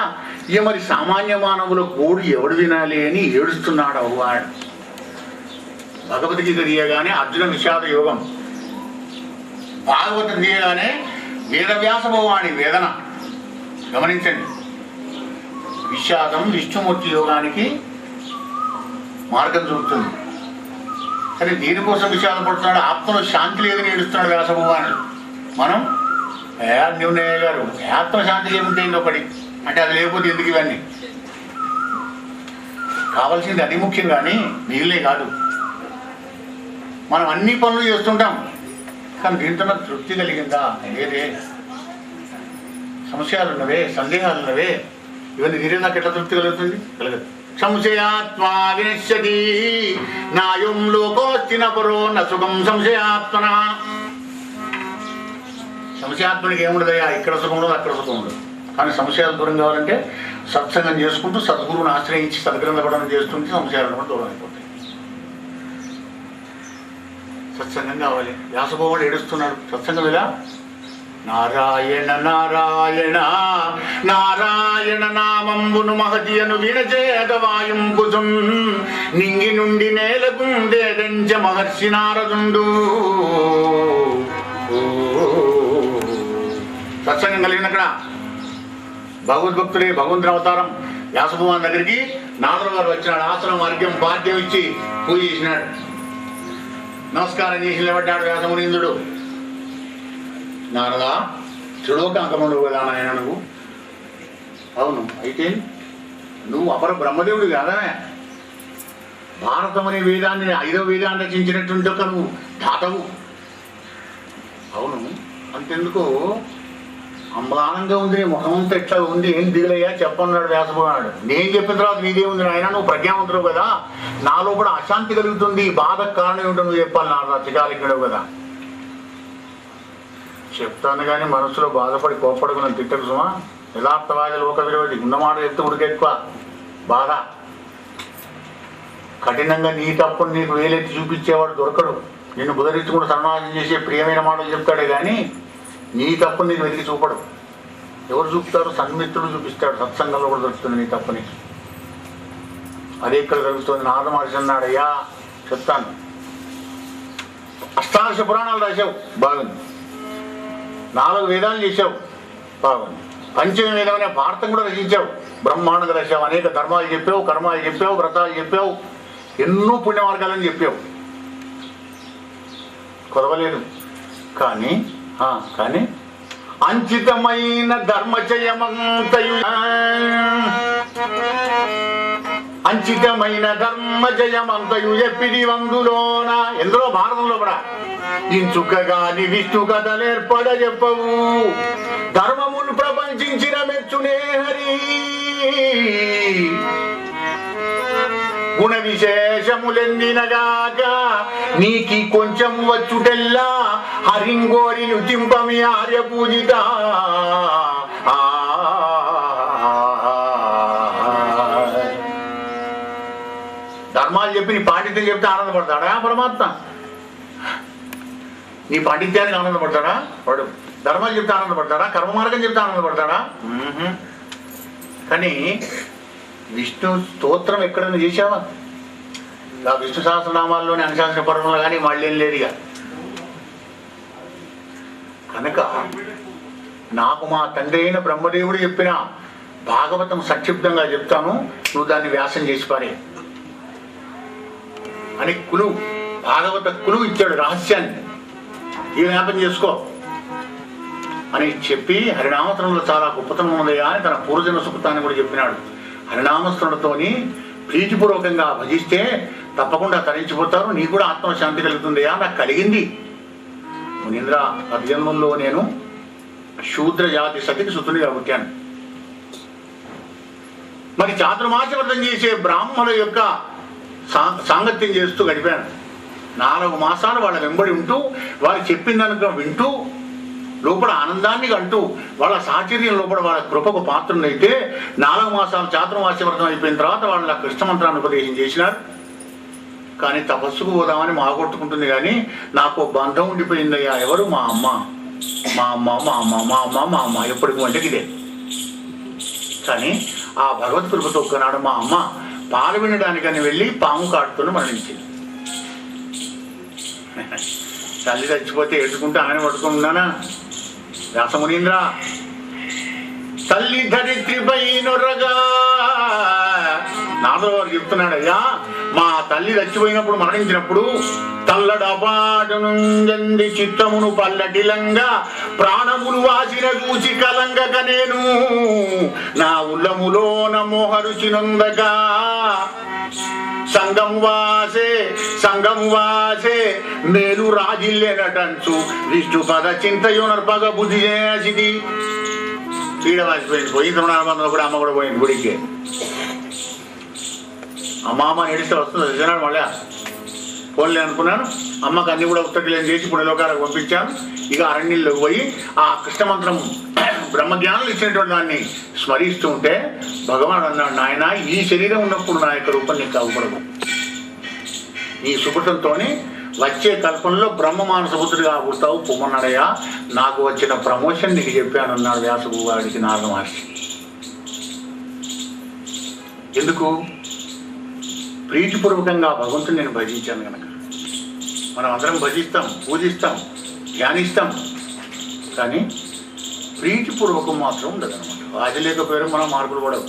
ఇక మరి సామాన్య మానవుల గోడు ఎవడు వినాలి అని ఏడుస్తున్నాడు భగవానుడు. భగవద్గీత తీయగానే అర్జున విషాద యోగం, భాగవతం తీయగానే వేదవ్యాస భగవాని వేదన. గమనించండి, విషాదం విష్ణుమూర్తి యోగానికి మార్గం చూపుతుంది. కానీ దీనికోసం విషాదం పడుతున్నాడు, ఆత్మలో శాంతి లేదని ఏడుస్తున్నాడు వ్యాస భగవానుడు. మనం న్యూనయ్య గారు ఆత్మశాంతి లేకుంటే ఒకటి అంటే అది లేకపోతే ఎందుకు ఇవన్నీ? కావాల్సింది అది ముఖ్యం, కానీ మిగిలే కాదు. మనం అన్ని పనులు చేస్తుంటాం, కానీ దీంతో నాకు తృప్తి కలిగిందా లేదే, సంశయాలు ఉన్నవే, సందేహాలు ఉన్నవే, ఇవన్నీ తీరే నాకు ఎట్లా తృప్తి కలుగుతుంది? కలగదు. సంశయాత్మా వినశ్యతి నాయం లోకోస్తిన పరో నసుఖం సంశయాత్మన. సంశయాత్మనికి ఏముండదయ్యా, ఇక్కడ సుఖం ఉండదు, అక్కడ సుఖం ఉండదు. కానీ సంశయాలు దూరం కావాలంటే సత్సంగం చేసుకుంటూ సద్గురువుని ఆశ్రయించి సద్గ్రంథ పఠనం చేస్తుంటే సంశయాలు కూడా దూరం అయిపోతాయి. సత్సంగం కావాలి. వ్యాసభగవానుడు ఏడుస్తున్నాడు, సత్సంగం ఇలా నారాయణ నారాయణ నారాయణ నామంబును మహతియను వినచేదవాయుంపుచున్ నింగి నుండి నేలకుందేదంచ మహర్షి నారదుండు. సత్సంగం కలిగిన అక్కడ భగవద్భక్తుడే భగవంతుని అవతారం వ్యాసభగవాన్ దగ్గరికి నారదుల గారు వచ్చినాడు. ఆసనం అర్ఘ్యం పాద్యం ఇచ్చి పూజ చేసినాడు. నమస్కారం చేసి నిలబడ్డాడు వ్యాసమునీంద్రుడు. నారదా, త్రిలోకాంకముడు కదా నాయన నువ్వు? అవును, అయితే నువ్వు అపర బ్రహ్మదేవుడు కాదా? భారతం అనే వేదాన్ని 5వ వేదాన్ని రచించినటువంటి ఒక నువ్వు దాతవు. అవును, అంతెందుకు అమ్లానంగా ఉంది, ముఖమంతా ఎట్లా ఉంది, ఏం దిగులయ్యా చెప్పన్నాడు వ్యాసభగవానుడు. నేను చెప్పిన తర్వాత నీదే ఉంది నాయన, నువ్వు ప్రజ్ఞావంతుడు కదా, నాలో కూడా అశాంతి కలుగుతుంది, బాధకు కారణం ఏమిటో నువ్వు చెప్పాలి నారదా, త్రికాలికుడు కదా. చెప్తాను కానీ మనసులో బాధపడి కోపడుకున్న తిట్టకు సుమా. యథార్థవాది లోక విరోధి, ఉన్నమాట చెప్తే ఉడికి ఎక్కువ బాధ. కఠినంగా నీ తప్పును నీకు వేలెత్తి చూపించేవాడు దొరకడు. నిన్ను బుధరించుకుంటూ సన్మానం చేసే ప్రియమైన మాటలు చెప్తాడే కానీ నీ తప్పుని నీకు వెతికి చూపడు. ఎవరు చూపుతారు? సన్మిత్రుడు చూపిస్తాడు. సత్సంగంలో కూడా దొరుకుతుంది నీ తప్పుని. అదే ఇక్కడ జరుగుతుంది. నారద మహర్షి అన్నాడు, అయ్యా చెప్తాను, అష్టాదశ పురాణాలు రాశావు, బాగుంది. 4 వేదాలు చేశావు, బాగుంది. పంచమ వేదమనే భారతం కూడా రచించావు, బ్రహ్మాండంగా రాశావు. అనేక ధర్మాలు చెప్పావు, కర్మాలు చెప్పావు, వ్రతాలు చెప్పావు, ఎన్నో పుణ్య మార్గాలని చెప్పావు, కొదవలేదు. కానీ అంచితమైన ధర్మజయమంతయు ఎప్పిది వందులోన ఎందులో భారతంలో కూడా ఇంచుకగాని విష్ణు కథలేర్పడ చెప్పవు. ధర్మమును ప్రపంచించిన మెచ్చునే హరి. గుణ విశేషములెందినగాక నీకి కొంచెం వచ్చుటెల్లా హరింగోరి నుతింపమి ఆర్య పూజిత. ధర్మాలు చెప్పి నీ పాండిత్యం చెప్తే ఆనందపడతాడా పరమాత్మ? నీ పాండిత్యానికి ఆనందపడతాడా వాడు? ధర్మాలు చెప్తే ఆనందపడతాడా? కర్మ మార్గం చెప్తే ఆనందపడతాడా? కానీ విష్ణు స్తోత్రం ఎక్కడైనా చేశావా? ఆ విష్ణు సహస్రనామాల్లోని అనుశాసన పర్వంలో కానీ మళ్ళీ ఏం లేదు. ఇక కనుక నాకు మా తండ్రి అయిన బ్రహ్మదేవుడు చెప్పిన భాగవతం సంక్షిప్తంగా చెప్తాను, నువ్వు దాన్ని వ్యాసం చేసి పారే అని కులువు, భాగవత కులువు ఇచ్చాడు. రహస్యాన్ని ఈ జ్ఞాపకం చేసుకో అని చెప్పి హరినామస్మరణలో చాలా గొప్పతనం ఉందయ్యా అని తన పూర్వజన్మ సుకృతాన్ని కూడా చెప్పినాడు. హరినామస్మరణతోని ప్రీతిపూర్వకంగా భజిస్తే తప్పకుండా తరించిపోతారు, నీకు కూడా ఆత్మశాంతి కలుగుతుందయ్యా. నాకు కలిగింది మునీంద్ర. అభిజన్మంలో నేను శూద్ర జాతి సతికి సుతునిగా పుట్టాను. మరి చాతుర్మాస వ్రతం చేసే బ్రాహ్మణుల యొక్క సాంగత్యం చేస్తూ గడిపాను. 4 మాసాలు వాళ్ళ వెంబడి ఉంటూ వారు చెప్పిందనుక వింటూ లోపల ఆనందాన్ని అంటూ వాళ్ళ సాచర్యం లోపల వాళ్ళ కృపకు పాత్రునైతే 4 మాసాలు చాతుర్మాస వ్రతం అయిపోయిన తర్వాత వాళ్ళు నాకు కృష్ణమంత్రాన్ని ఉపదేశం చేసినారు. కానీ తపస్సుకు పోదామని మాగొట్టుకుంటుంది, కానీ నాకు బంధం ఉండిపోయిందయ్యా. ఎవరు? మా అమ్మ. మా అమ్మ మా అమ్మ మా అమ్మ మా అమ్మ ఎప్పటికి వంటకి ఇదే. కానీ ఆ భగవత్ కృపతో ఒక్కనాడు మా అమ్మ పాలు వినడానికని వెళ్ళి పాము కాటుతూనే మరణించింది. తల్లి చచ్చిపోతే ఎడుచుకుంటూ ఆయన పట్టుకుంటున్నానా? వ్యాసమునీంద్ర, తల్లి ధరిత్రిపై నొర్రగా నారదుల వారు చెప్తున్నాడు, అయ్యా మా తల్లి చచ్చిపోయినప్పుడు మరణించినప్పుడు తల్లడపాటునుంజంది చిత్తమును పల్లటిలంగా ప్రాణములు వాసిన చూచి కలంగక నేను నా ఉల్లములోన మోహరుచినందగా సంగము వాసే మేలు రాజిల్లెనటంచు విష్ణు పద చింతయోనర్పగ బుద్ధి చేసిది. చీడవాసిపోయింది. పోయి తృణాబంధంలో కూడా అమ్మ కూడా పోయింది గుడికి. అమ్మ ఏడిస్తే వస్తుంది జనాడు. మళ్ళా ఫోన్లే అనుకున్నాను. అమ్మకు అన్ని కూడా ఉత్తర్వులు చేసి పుణ్యలోకాలకు పంపించాను. ఇక అరణ్యంలోకి పోయి ఆ కృష్ణమంత్రం బ్రహ్మజ్ఞానం ఇచ్చినటువంటి దాన్ని స్మరిస్తూ ఉంటే భగవానుడు అన్నాడు, నాయన ఈ శరీరం ఉన్నప్పుడు నా యొక్క రూపం నీకు అవ్వకూడదు. నీ సుకృతంతో వచ్చే కల్పనలో బ్రహ్మ మానసపుత్రుడిగా పుడతావు పొమ్మన్నాడయ్యా, నాకు వచ్చిన ప్రమోషన్ నీకు చెప్పానన్నాడు వ్యాసగు వాడికి నారద మహర్షి. ఎందుకు? ప్రీతిపూర్వకంగా భగవంతుని నేను భజించాను కనుక. మనం అందరం భజిస్తాం, పూజిస్తాం, ధ్యానిస్తాం, కానీ ప్రీతిపూర్వకం మాత్రం ఉండదన్నమాట. అది లేకపోయారు మనం మార్పులు కూడా.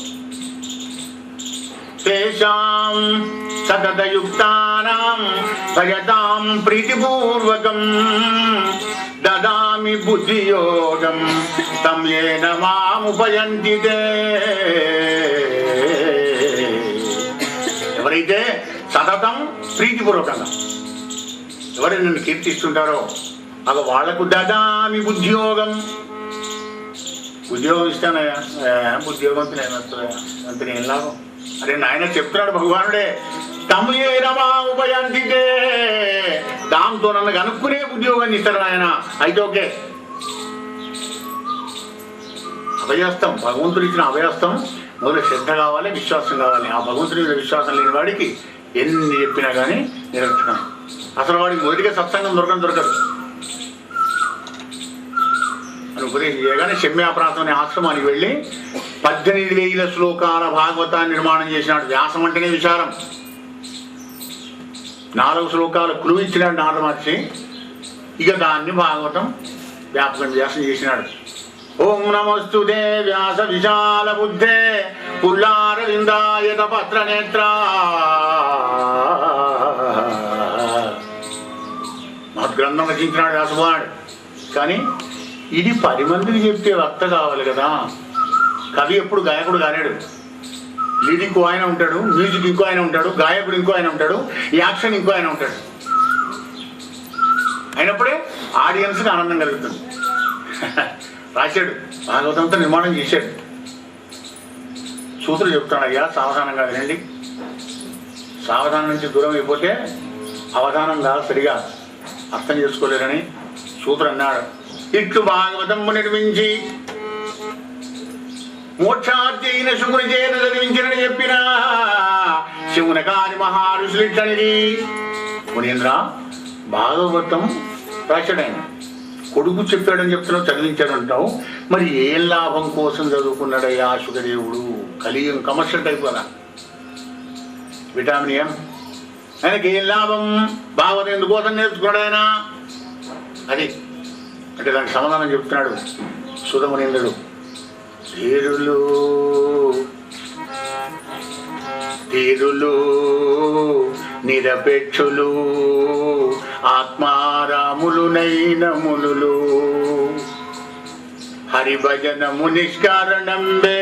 తేషాం సతతయుక్తానాం భజతాం ప్రీతిపూర్వకం దదామి బుద్ధియోగం తం ఏన మాముపయంతి తే. ఎవరైతే సతతం ప్రీతిపూర్వకంగా ఎవరైనా నన్ను కీర్తిస్తుంటారో అలా వాళ్లకు దదామి బుద్ధియోగం. ఉద్యోగం ఇస్తానయ్యా, ఉద్యోగంతో నేను వస్తాయా, అంత నేను లాభం. అరే నాయన చెప్తున్నాడు భగవానుడే, తమ్ముయేనమా ఉపయాంతితే, దాంతో నన్ను కనుక్కునే ఉద్యోగాన్ని ఇస్తాడు ఆయన. అయితే ఓకే. అభయస్తం, భగవంతుడు ఇచ్చిన అభయస్తం మొదలు శ్రద్ధ కావాలి, విశ్వాసం కావాలి. ఆ భగవంతుడి మీద విశ్వాసం లేని వాడికి ఎన్ని చెప్పినా కానీ నిరర్థకం. అసలు వాడికి మొదటిగా సత్సంగం దొరకదు. ఉపదేశం చేయగానే శమ్యాప్రాంతం అనే ఆశ్రమానికి వెళ్ళి 18,000 శ్లోకాల భాగవతాన్ని నిర్మాణం చేసినాడు. వ్యాసం అంటేనే విచారం. 4 శ్లోకాలు క్లూ ఇచ్చినాడు నారద మహర్షి. ఇక దాన్ని భాగవతం వ్యాసం చేసినాడు. ఓం నమస్తుతే వ్యాస విశాల బుద్ధే పుల్లారవిందాయత పత్ర నేత్ర. మహద్గ్రంథం రచించినాడు వ్యాసవాడు. కానీ ఇది 10 మందికి చెప్తే వక్త కావాలి కదా. కవి ఎప్పుడు గాయకుడు కాలేడు. లీడ్ ఇంకో ఆయన ఉంటాడు, మ్యూజిక్ ఇంకో ఆయన ఉంటాడు, గాయకుడు ఇంకో ఆయన ఉంటాడు, యాక్షన్ ఇంకో ఆయన ఉంటాడు. అయినప్పుడే ఆడియన్స్కి ఆనందం కలుగుతుంది. రాశాడు, భాగవతంతో నిర్మాణం చేశాడు. సూత్రులు చెప్తాడు, అయ్యా సావధానంగా వినండి, సావధానం నుంచి దూరం అయిపోతే అవధానంగా సరిగా అర్థం చేసుకోలేరని సూత్రుడు అన్నాడు. ఇట్లు భాగవతము నిర్మించి మోక్షార్థి అయిన శుకుని చేత చదివించినని చెప్పిన శివుని కాని మహారుషులు ఇట్లనిది. మునీంద్ర, భాగవతం రాశాడాయన, కొడుకు చెప్పాడని చెప్తున్నావు, చదివించాడంటావు. మరి ఏం లాభం కోసం చదువుకున్నాడయ్యా శుకదేవుడు? కలియుగం కమర్షియల్ టైప్ కదా, విటామిన్ ఏం. ఆయనకి ఏం లాభం? భాగవతం ఎందుకోసం నేర్చుకున్నాడు ఆయన? అది అంటే దానికి సమాధానం చెప్తున్నాడు సుధమునీంద్రుడు. ధీరులు నిరపేక్షులు ఆత్మారాములునైన మునులు హరిభజనము నిష్కారణంబే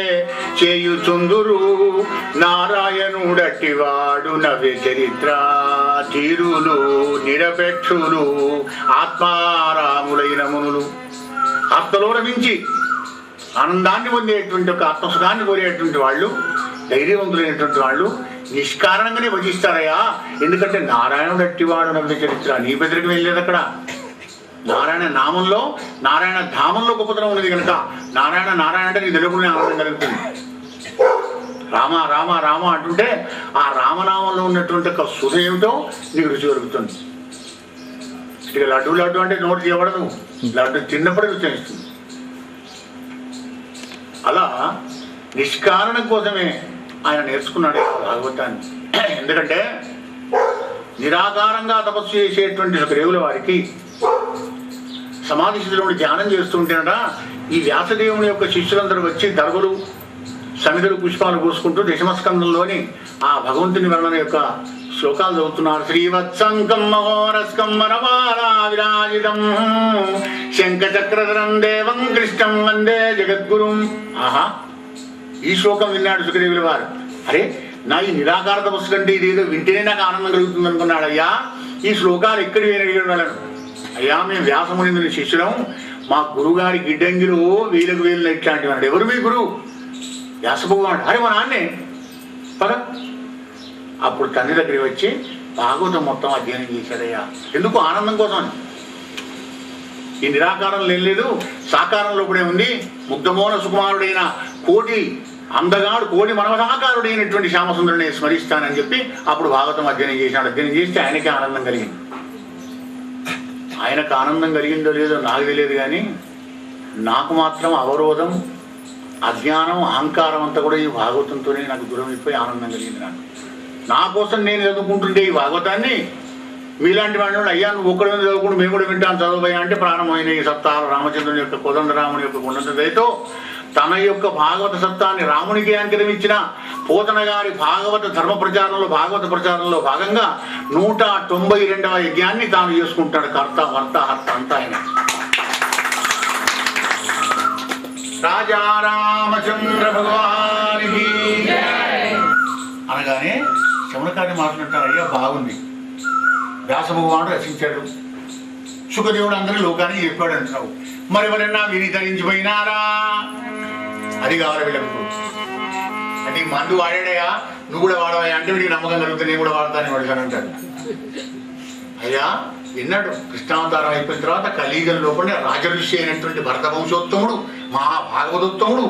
చేయుచుందురు నారాయణుడట్టివాడు నవ్య చరిత్ర. ధీరులు నిరపేక్షులు ఆత్మారాములైన మునులు, ఆత్మలో రమించి ఆనందాన్ని పొందేటువంటి ఒక ఆత్మసుఖాన్ని కోరేటువంటి వాళ్ళు, ధైర్యవంతులైనటువంటి వాళ్ళు నిష్కారణంగానే భజిస్తారయ్యా. ఎందుకంటే నారాయణుడు అట్టివాడు నవ్య చరిత్ర. నీ బెదిరికి వెళ్ళేది అక్కడ. నారాయణ నామంలో, నారాయణ ధామంలో గొప్పతనం ఉన్నది కనుక నారాయణ నారాయణ అంటే నీకు తెలుగునే ఆనందం కలుగుతుంది. రామ రామ రామ అంటుంటే ఆ రామనామంలో ఉన్నటువంటి ఒక సుధ ఏమిటో నీకు రుచి కలుగుతుంది. ఇక లడ్డు లడ్డు అంటే నోటు చేయబడదు, లడ్డు తిన్నప్పుడే రుచి ఇస్తుంది. అలా నిష్కారణం కోసమే ఆయన నేర్చుకున్నాడు భాగవతాన్ని. ఎందుకంటే నిరాకారంగా తపస్సు చేసేటువంటి సుఖదేవుల వారికి సమాధి స్థితిలో ధ్యానం చేస్తుంటేనట ఈ వ్యాసదేవుని యొక్క శిష్యులందరూ వచ్చి దర్భలు సమిధులు పుష్పాలు పూసుకుంటూ దశమస్కందంలోని ఆ భగవంతుని వర్ణన యొక్క శ్లోకాలు చదువుతున్నారు. శ్రీవత్సంకం మహోరస్కం వనమాలా విరాజితం శంఖచక్రధరం దేవం కృష్ణం వందే జగద్గురుం. ఆహా, ఈ శ్లోకం విన్నాడు సుఖదేవుల వారు. అరే, నా ఈ నిరాకార తపస్సు కంటే ఇదేదో వింటేనే నాకు ఆనందం కలుగుతుంది అనుకున్నాడు. అయ్యా, ఈ శ్లోకాలు ఎక్కడి అడిగాడు వాళ్ళను. అయ్యా, మేము వ్యాసముని శిష్యులం, మా గురుగారి గిడ్డంగిలో వేలకు వేలు ఇట్లాంటివి అన్నాడు. ఎవరు మీ గురువు? వ్యాసభగవానుడు. అరే, మా నాన్నే పద. అప్పుడు తండ్రి దగ్గరికి వచ్చి భాగవతం మొత్తం అధ్యయనం చేశాడయ్యా. ఎందుకు? ఆనందం కోసం. ఈ నిరాకారం లేదు, సాకారంలో కూడా ఉంది. ముగ్ధమోన సుకుమారుడైన కోటి అందగాడు, కోటి మనమసాకారుడైనటువంటి శ్యామసుందరుని స్మరిస్తానని చెప్పి అప్పుడు భాగవతం అధ్యయనం చేశాడు. అధ్యయనం చేస్తే ఆయనకే ఆనందం కలిగింది. ఆయనకు ఆనందం కలిగిందో లేదో నాకు తెలియదు, కానీ నాకు మాత్రం అవరోధం, అజ్ఞానం, అహంకారం అంతా కూడా ఈ భాగవతంతోనే నాకు దూరం అయిపోయి ఆనందం కలిగింది. నా కోసం నేను చదువుకుంటుంటే ఈ భాగవతాన్ని మీలాంటి వాళ్ళు అయ్యా నువ్వు ఒక్కడి మీద చదువుకుంటూ మేము కూడా వింటాను చదువుపోయా అంటే ప్రాణమైన ఈ సత్తాల రామచంద్రుని యొక్క కోదండరాముని యొక్క కొండంత దయతో తన యొక్క భాగవత సత్తాన్ని రామునికి అంకితం ఇచ్చిన పోతన గారి భాగవత ధర్మ ప్రచారంలో, భాగవత ప్రచారంలో భాగంగా 192వ యజ్ఞాన్ని తాను చేసుకుంటాడు. కర్త, వర్త, హర్త అంతా ఆయన. రాజా రామచంద్ర భగవానికి అనగానే శమనకాన్ని మాట్లాడతారు. అయ్యా బాగుంది, వ్యాస భగవానుడు రచించాడు, సుఖదేవుడు అందరి లోకానికి చెప్పాడు అంటున్నావు, మరి ఎవరన్నా విని తరించిపోయినారా? అది కావాలి వీళ్ళకు. అంటే ఈ మందు వాడాడయా, నువ్వు కూడా వాడవా అంటే వీడికి నమ్మకం కలుగుతుంది, నేను కూడా వాడతాను వాడుతాను అంటాడు. అయ్యా విన్నాడు. కృష్ణావతారం అయిపోయిన తర్వాత కలియుగం లోపల రాజఋషి అయినటువంటి భరత వంశోత్తముడు, మహాభాగవతోత్తముడు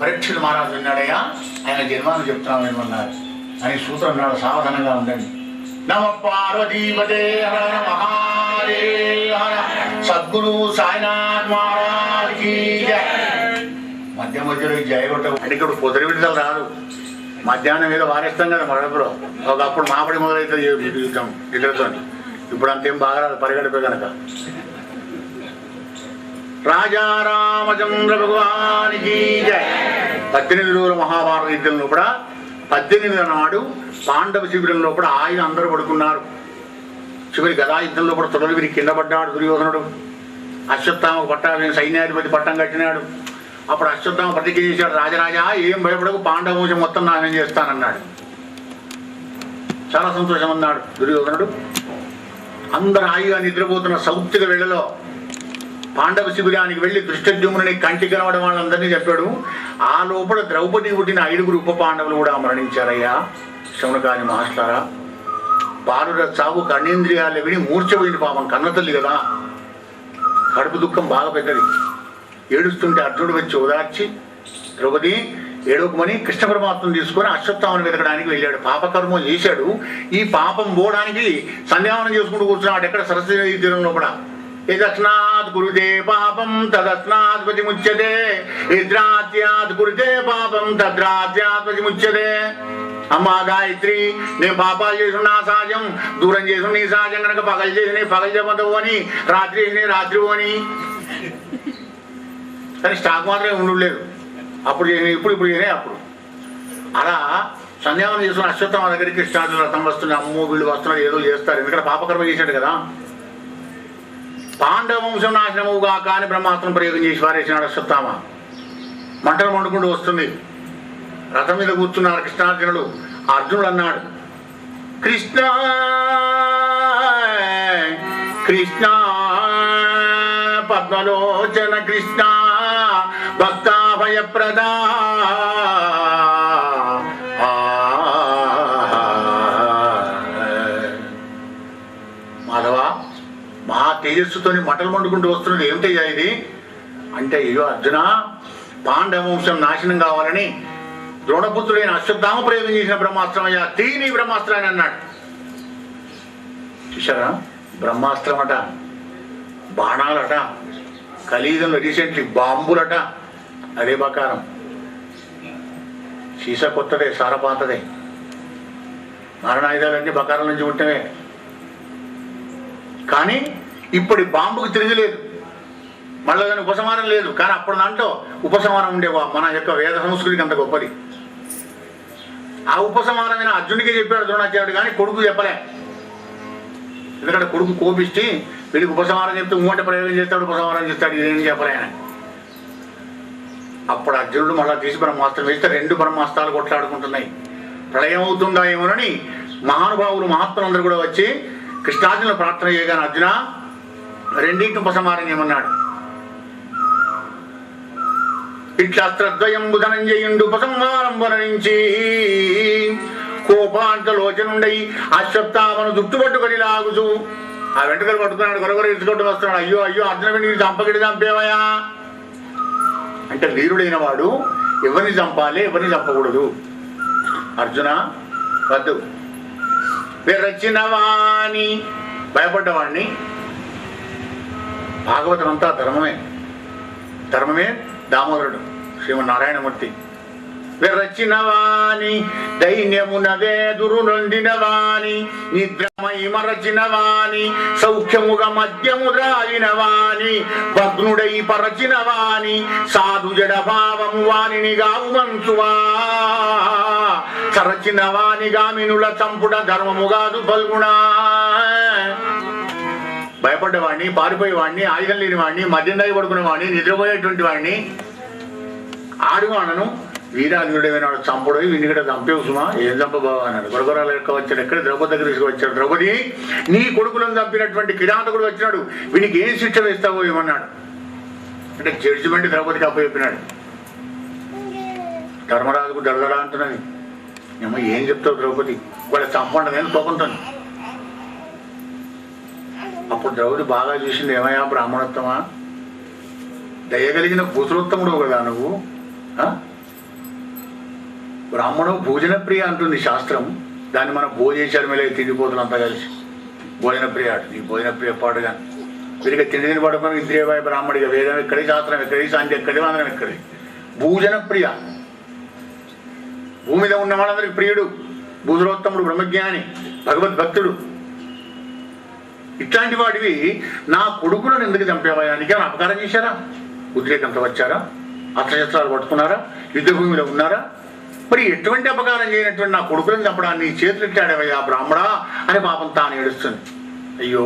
పరీక్షిత మహారాజు విన్నాడయ్యా, ఆయన జన్మాన్ని చెప్తున్నాను ఏమన్నారు అని సూత్రం నాడు. సావధానంగా ఉండండి. నమ పార్వతీపదే హర మహాదేవ సద్గురు సాయినాథ్ మహారాజ్ కీ జై. మధ్య మధ్యలో జయ కొట్ట అంటే ఇక్కడ పొదరి విడుదల రాదు, మధ్యాహ్నం మీద వారేస్తాం కదా మరొకరు. ఒకప్పుడు మాపడి మొదలవుతుంది యుద్ధం ఇద్దరితో, ఇప్పుడు అంతేం బాగా రాదు పరిగెడిపోయి కనుక. రాజా రామచంద్ర భగవానికి జై. 18 రోజుల మహాభారత యుద్ధంలో కూడా 18వ నాడు పాండవ శిబిరంలో కూడా ఆయన అందరూ పడుకున్నారు. చివరి గదా యుద్ధంలో కూడా తొలలు విరి కింద పడ్డాడు దుర్యోధనుడు. అశ్వత్థామకు పట్టాభిని సైన్యాధిపతి పట్టం కట్టినాడు. అప్పుడు అశ్వత్థామ ప్రతిజ్ఞ చేశాడు, రాజరాజా ఏం భయపడకు, పాండవ వంశం మొత్తం నాశనం చేస్తానన్నాడు. చాలా సంతోషం అన్నాడు దుర్యోధనుడు. అందరు హాయిగా నిద్రపోతున్న సౌత్తిక వేళలో పాండవ శిబిరానికి వెళ్ళి దుష్టద్యుమ్నుని కంటి కనవడం వాళ్ళందరినీ చెప్పాడు. ఆ లోపల ద్రౌపది పుట్టిన 5 ఉప పాండవులు కూడా మరణించారయ్యా. శౌనకాని మహాస్టారా, బాలుర చావు కర్ణేంద్రియాలు విని మూర్చపోయింది పాపం, కన్నతల్లి కదా, కడుపు దుఃఖం బాగా పెద్దది. ఏడుస్తుంటే అర్జునుడు వచ్చి ఓదార్చి ద్రౌపది ఏడవకమని కృష్ణ పరమాత్మను తీసుకొని అశ్వత్థామను వెతకడానికి వెళ్ళాడు. పాపకర్మం చేశాడు. ఈ పాపం పోవడానికి సంధ్యావనం చేసుకుంటూ కూర్చున్నాడు. ఎక్కడ సరస్వతి నదీ తీరంలో కూడా. యదస్నాత్ కురుతే పాపం తదస్నాత్ ప్రతిముచ్యతే, యద్రాత్యాత్ కురుతే పాపం తద్రాత్యాత్ ప్రతిముచ్యతే. అమ్మా గాయత్రి, నేను పాపాలు చేసుకున్నా సహజం, దూరం చేసుకుని నీ సహజం కనుక పగలు చేసినాయి పగలు చెప్పవు అని, రాత్రి చేసినాయి రాత్రి అని. కానీ స్టాక్ మాత్రమే ఉండలేదు. అప్పుడు చేసినాయి ఇప్పుడు చేసినాయి అప్పుడు. అలా సంధ్యావనం చేసుకున్న అశ్వత్థామ దగ్గరికి కృష్ణార్జున రథం వస్తుంది. అమ్మో వీళ్ళు వస్తున్నారు ఏదో చేస్తారు, ఎందుకంటే పాపకర్మ చేశాడు కదా. పాండవ వంశం నాశనముగా కానీ బ్రహ్మాస్త్రం ప్రయోగం చేసి వారేసినాడు అశ్వత్థామ. మంటలు మండుకుంటూ వస్తుంది. రథం మీద కూర్చున్నారు కృష్ణార్జునుడు. అర్జునుడు అన్నాడు, కృష్ణ కృష్ణ పద్మలోచన కృష్ణ భక్తాభయప్రదా మాధవ, మహా తేజస్సుతోని మంటలు మండుకుంటూ వస్తున్నది ఏమిటయ్యా ఇది అంటే, అయ్యో అర్జున, పాండవ వంశం నాశనం కావాలని ద్రోణపుత్రుడైన అశ్వత్థామ ప్రయోగం చేసిన బ్రహ్మాస్త్రం అయ్యా, తీని బ్రహ్మాస్త్రాన్ని అన్నాడు. చూసారా, బ్రహ్మాస్త్రం అట, బాణాలట, కలియుగంలో రీసెంట్లీ బాంబులట, అదే బకారం. సీసా కొత్తదే, సారపాతదే. మరణాయుధాలన్నీ బకారం నుంచి పుట్టవే. కానీ ఇప్పుడు బాంబుకి తిరగలేదు, మళ్ళీ దాని ఉపసంహారం లేదు. కానీ అప్పుడు దాంట్లో ఉపసంహారం ఉండేవా, మన యొక్క వేద సంస్కృతికి అంత గొప్పది. ఆ ఉపసంహారమైన అర్జునుడికి చెప్పాడు ద్రోణాచార్యుడు, కానీ కొడుకు చెప్పలే. ఎందుకంటే కొడుకు కోపిస్తే వీడికి ఉపసంహారం చెప్తే ఉమ్మంటే ప్రయోగం చేస్తాడు, ఉపసంహారం చేస్తాడు, ఇదేం చెప్పలే ఆయన. అప్పుడు అర్జునుడు మళ్ళా తీసి బ్రహ్మాస్త్రం వేస్తే 2 బ్రహ్మాస్త్రాలు కొట్లాడుకుంటున్నాయి. ప్రళయం అవుతుందా ఏమోనని మహానుభావులు మహాత్ములందరూ కూడా వచ్చి కృష్ణార్జునులు ప్రార్థన చేయగానే అర్జున రెండింటి ఉపసంహారం చేయమన్నాడు. ఇట్లాస్త్రద్వయం ధనంజయుండు ఉపసంహారం వర్ణించి కోపాంతలోచనుండై అశ్వత్థామను దుట్టుపట్టుకొని లాగుచు ఆ వెంట్రుకలు పట్టుకున్నాడు, గొరగొర ఇచ్చుకుంటూ వస్తున్నాడు. అయ్యో అయ్యో అర్జున నీకు చంపగిడి చంపేవయా అంటే, వీరుడైన వాడు ఎవరిని చంపాలి ఎవరిని చంపకూడదు. అర్జున వద్దు, విరచిన వాణి భయపడ్డవాడిని భాగవతం అంతా ధర్మమే. ధర్మమే దామోదరుడు శ్రీమన్నారాయణమూర్తి. వెరచిన వాణి దైన్యమున వేదురు నొందిన వాణి నిద్రమై మరచిన వాణి సౌఖ్యముగా మద్యము రాయిన వాణి భగ్నుడై పరచిన వాణి సాధు జడ భావము వాణిని గావు మంచువా చరచిన వాణి గామినుల చంపుడ ధర్మముగాదు పల్గుణా. భయపడ్డవాడిని, పారిపోయేవాడిని, ఆయుధం లేని వాడిని, మద్యం దాగి పడుకునే వాడిని, నిద్రపోయేటువంటి వాడిని ఆడువాడను వీరాధుడైన వాడు చంపుడు వీడిని కూడా చంపేవు సుమా. ఏం చంపబాబు అన్నాడు. గొడగొరాలు ఎక్క వచ్చాడు. ఎక్కడ ద్రౌపది దగ్గర తీసుకువచ్చాడు. ద్రౌపది నీ కొడుకులను చంపినటువంటి కిరాతకుడు వచ్చినాడు, వీనికి ఏం శిక్ష వేస్తావో ఏమన్నాడు. అంటే జడ్జిమెంట్ ద్రౌపదికి అప్పచెప్పినాడు. ధర్మరాజుకు దడదడా అంటున్నది. ఏమో ఏం చెప్తావు ద్రౌపది, వాడు చంపండి నేను కోపంతో. అప్పుడు ద్రౌపది బాగా చూసింది. ఏమయ్యా బ్రాహ్మణోత్తమా, దయగలిగిన పుత్రోత్తముడు కదా నువ్వు. బ్రాహ్మణు భోజన ప్రియ అంటుంది శాస్త్రం. దాన్ని మనం భోజేశారు మీద తిండిపోతులు అంతా కలిసి భోజన ప్రియ నీ భోజన ప్రియ పాడుగా వీరికి తిండి తిని పడుకొని ఇంద్రియవాయ బ్రాహ్మడిగా వేదం ఎక్కడి, శాస్త్రం ఎక్కడి, శాంతి ఎక్కడి, వందనం ఎక్కడి. భోజన ప్రియ భూమి మీద ఉన్న వాళ్ళందరికి ప్రియుడు, భూధరోత్తముడు, బ్రహ్మజ్ఞాని, భగవద్భక్తుడు. ఇట్లాంటి వాడివి నా కొడుకులను ఎందుకు చంపేవాయా? నీకేమైనా అపకారం చేశారా? ఉద్రేకంతో వచ్చారా? అస్త్రశస్త్రాలు పట్టుకున్నారా? యుద్ధ భూమిలో ఉన్నారా? మరి ఎటువంటి అపకారం చేయనటువంటి నా కొడుకులను చంపడాన్ని చేతులు ఎట్టాడేవయ్యా బ్రాహ్మడా అని పాపం తాను ఏడుస్తుంది. అయ్యో,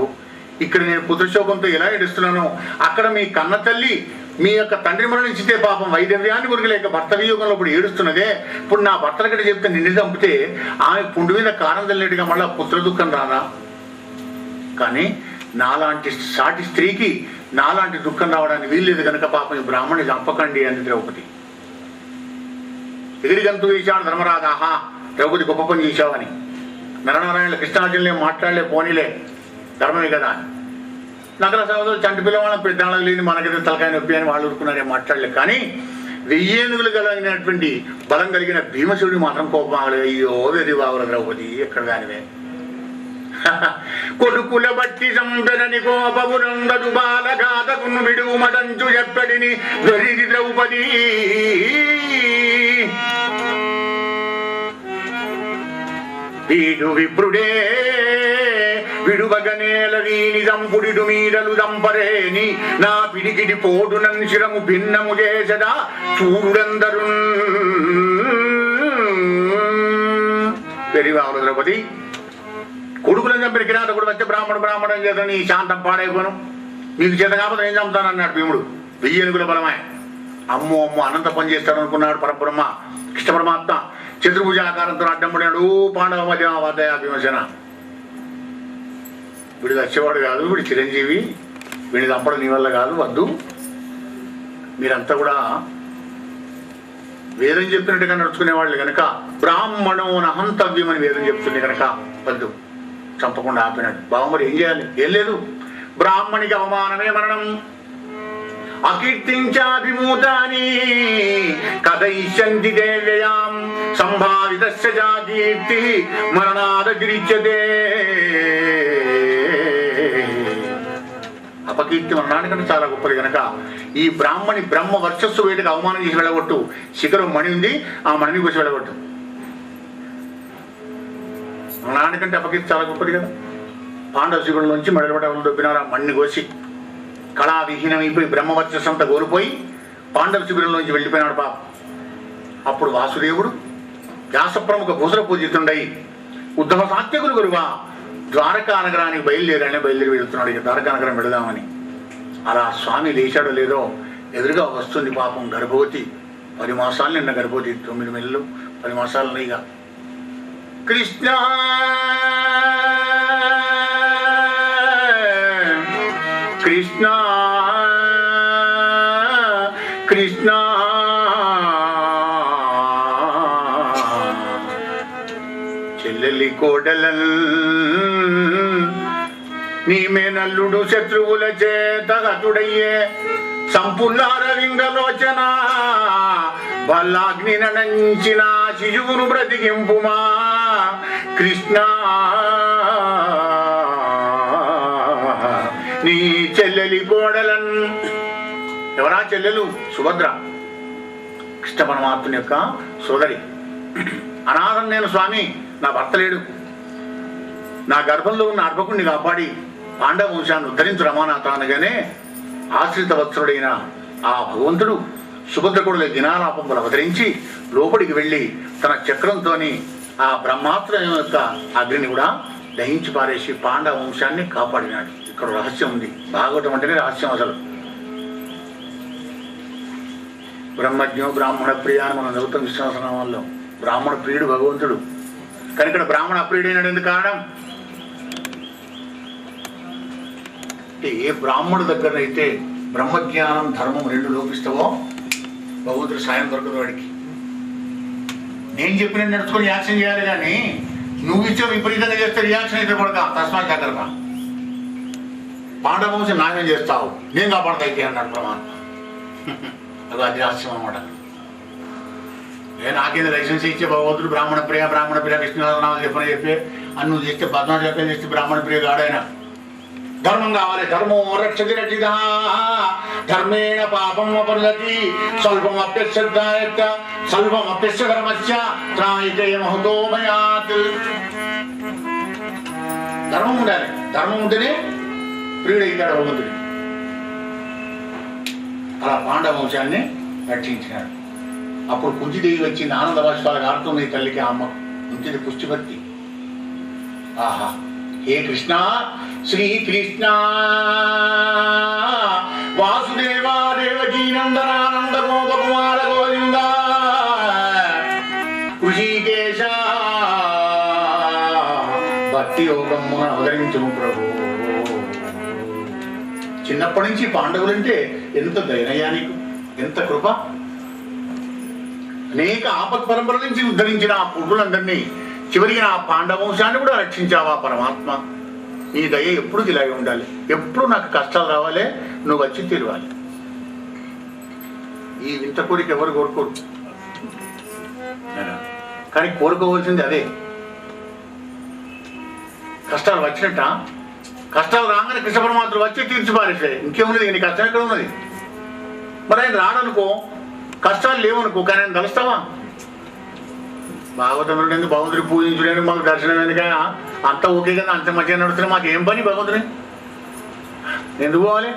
ఇక్కడ నేను పుత్రశోకంతో ఎలా ఏడుస్తున్నానో అక్కడ మీ కన్న తల్లి మీ యొక్క తండ్రి మరణించితే పాపం వైదవ్యాన్ని గురికలేక భర్త వియోగంలో ఇప్పుడు ఏడుస్తున్నదే. ఇప్పుడు నా భర్తల గడి చెప్తే నిన్ను చంపితే ఆమె పుండు మీద కారం తల్లినట్టుగా మళ్ళా పుత్ర దుఃఖం రాదా? కానీ నాలాంటి సాటి స్త్రీకి నాలాంటి దుఃఖం రావడానికి వీల్లేదు కనుక పాపం ఈ బ్రాహ్మణి చంపకండి అని ద్రౌపది. ఎగిరిగంతు వేశాడు ధర్మరాజు. ఆహా, ద్రౌపది గొప్ప పని చేశావని. నరనారాయణ కృష్ణార్జునులే మాట్లాడలే, పోనీలే, ధర్మమే కదా అని. నగర సభలో చంటి పిల్లవాళ్ళ పెద్దాళ్ళకి లేని మనకైతే తలకాయ నొప్పి అని వాళ్ళు ఊరుకున్నారే, మాట్లాడలే. కానీ 1000 ఏనుగులు కలిగినటువంటి బలం కలిగిన భీమశివుడి మాత్రం కోపం ఆగలేదు. అయ్యో వెది బావుల ద్రౌపది ఎక్కడ దానివే. కొడుకుల బట్టి సంపెనని కోపమునందడు బాలగాతకును విడువు మడంచు ఎప్పటిని వెరిది ద్రౌపది. వీడు విప్రుడే విడువగనేల వీని దంపుడిడు మీదలు దంపరేని నా పిడికిడి పోటునన్ శిరము భిన్నము చేసడా చూడందరు. పెరివాడు ద్రౌపది కొడుకులను చంపిన కిరాతకుడు వచ్చే బ్రాహ్మణం చేత నీ శాంతం పాడైపోను, నీకు చేత కాకపోతే ఏం చంపుతానన్నాడు భీముడు. 1000 ఏనుగుల బలమాయ. అమ్మో అమ్మో అనంత పని చేస్తాడు అనుకున్నాడు పరబ్రహ్మ కృష్ణ పరమాత్మ. చతుర్భుజ ఆకారంతో అడ్డంపడినాడు. పాండవ మధ్య వాదయ భీమసేన. వీడు వచ్చేవాడు కాదు, వీడు చిరంజీవి, వీడిని చంపడం నీ వల్ల కాదు, వద్దు. మీరంతా కూడా వేదం చెప్పినట్టుగా నడుచుకునేవాళ్ళు కనుక బ్రాహ్మణో నహంతవ్యం అని వేదం చెప్తుంది కనుక వద్దు, చంపకుండా ఆపినాడు. బాబు మరి ఏం చేయాలి? ఏం లేదు, బ్రాహ్మణికి అవమానమే మరణం. అకీర్తించాభిమూతాని కథయిష్యంతి దేవ్యయాం సంభావితస్య చ కీర్తి మరణాదగిరిచ్యతే. అపకీర్తి మరణానికంటే చాలా గొప్పది కనుక ఈ బ్రాహ్మణి బ్రహ్మ వర్చస్సు వేటికి అవమానం చేసి వెళ్ళగొట్టు. శిఖరం మణి ఉంది, ఆ మణిని కోసి వెళ్ళగొట్టు. మరణానికంటే అపకీర్తి చాలా గొప్పది కదా. పాండవ శిఖరంలోంచి మడలబడవలు దొబ్బినారు. ఆ మణిని కోసి కళావిహీనమైపోయి బ్రహ్మవర్చస్సు అంతా కోల్పోయి పాండవ శిబిరంలోంచి వెళ్ళిపోయినాడు పాప. అప్పుడు వాసుదేవుడు వ్యాస ప్రముఖ భూసర పూజితుండై ఉద్ధవ సాత్యకులు గురువా ద్వారకా నగరానికి బయలుదేరి వెళుతున్నాడు. ఇక ద్వారకా నగరం వెళదామని. అలా స్వామి లేచాడో లేదో ఎదురుగా వస్తుంది పాపం గర్భవతి. 10 మాసాలు నిన్న గర్భవతి, 9 నెలలు 10 మాసాలు ఇక. కృష్ణ కృష్ణ కృష్ణ చెల్లెలి కోడలన్ నీమే నల్లుడు శత్రువుల చేత హతుడయ్యే సంపుల్లారవింగలోచన బల్లాగ్ని నంచిన శిశువును బ్రతికింపుమా కృష్ణ. నీ చెల్లెలి కోడలన్. ఎవరా చెల్లెలు? సుభద్ర, కృష్ణ పరమాత్ముని యొక్క సోదరి. అనాథం నేను స్వామి, నా భర్త లేడు, నా గర్భంలో ఉన్న అర్భకుడిని కాపాడి పాండవ వంశాన్ని ఉద్ధరించు రమానాథ అనగానే ఆశ్రిత వత్సరుడైన ఆ భగవంతుడు సుభద్ర కొడుల దినాలాపంపులు అవతరించి లోపలికి వెళ్ళి తన చక్రంతోని ఆ బ్రహ్మాస్త్రం యొక్క అగ్నిని కూడా దహించి పారేసి పాండవ వంశాన్ని కాపాడినాడు. ఇక్కడ రహస్యం ఉంది. భాగవతం అంటేనే రహస్యం. అసలు బ్రహ్మజ్ఞో బ్రాహ్మణ ప్రియ అని మనం చదువుతాం విశ్వాసనామాల్లో. బ్రాహ్మణ ప్రియుడు భగవంతుడు. కానీ ఇక్కడ బ్రాహ్మణ అప్రియుడైనడు ఎందుకు కారణం అంటే, ఏ బ్రాహ్మణుడి దగ్గర అయితే బ్రహ్మజ్ఞానం ధర్మం రెండు లోపిస్తావో భగవంతుడు సాయం దొరకదు వాడికి. నేను చెప్పిన నడుచుకొని యాక్షన్ చేయాలి, కానీ నువ్వు ఇచ్చే విపరీతంగా చేస్తే రియాక్షన్ అయితే కొడక. తస్మాత్ జాగ్రత్త. పాండవ వంశం నాశనం చేస్తావు, నేను కాపాడతా అయితే అన్నాడు ప్రమాణం. అది రహస్యం అనమాట. నాకేంది లైసెన్స్ ఇచ్చే భగవంతుడు బ్రాహ్మణ ప్రియ కృష్ణనాథనాలు చెప్పి అని నువ్వు చేస్తే పద్మాజపం చేస్తే బ్రాహ్మణ ప్రియ గాడైనా. ధర్మం కావాలి. ధర్మో రక్షతి రక్షిత ధర్మేణ పాపం అపనతి స్వల్పం అప్యశ్రద్ధాయత స్వల్పం అప్యస్య ధర్మస్య త్రాయితే మహతోమయాత్. ధర్మం ఉండాలి. ధర్మం ఉంటేనే ప్రియుడైతాడు భగవంతుడు. అలా పాండవ వంశాన్ని రక్షించినాడు. అప్పుడు కుంతిదేవి వచ్చింది. ఆనంద బాష్పాలకు ఆడుతుంది తల్లికి. ఆ అమ్మ కుంతిది పుష్టిభక్తి. ఆహా, హే కృష్ణ, శ్రీకృష్ణ వాసుదేవా దేవకీ నందనానంద గోపకుమార గోవింద ఋషికేశ భక్తి యోగమున అవతరించుము ప్రభు. చిన్నప్పటి నుంచి పాండవులంటే ఎంత దయనయానికి, ఎంత కృప. అనేక ఆపత్ పరంపర నుంచి ఉద్ధరించిన ఆ పురుషులందరినీ చివరికి ఆ పాండవ వంశాన్ని కూడా రక్షించావా పరమాత్మ. నీ దయ ఎప్పుడు ఇలాగే ఉండాలి. ఎప్పుడు నాకు కష్టాలు రావాలి, నువ్వు వచ్చి తీరవాలి. ఈ వింత కోరిక ఎవరు కోరుకోరు, కానీ కోరుకోవాల్సింది అదే. కష్టాలు వచ్చినట్ట, కష్టాలు రాగానే కృష్ణ పరమాత్ముడు వచ్చి తీర్చి పారేసాయి. ఇంకేమున్నది, నీ కష్టం ఎక్కడ ఉన్నది? మరి ఆయన రాడనుకో, కష్టాలు లేవనుకో, కానీ ఆయన కలుస్తావా? భాగవతంలో ఎందుకు భగవంతుడి పూజించడానికి మాకు దర్శనం ఎందుక? అంత ఓకే కదా, అంత మంచిగా నడుస్తున్నా మాకు ఏం పని భగవంతుని ఎందుకు పోవాలి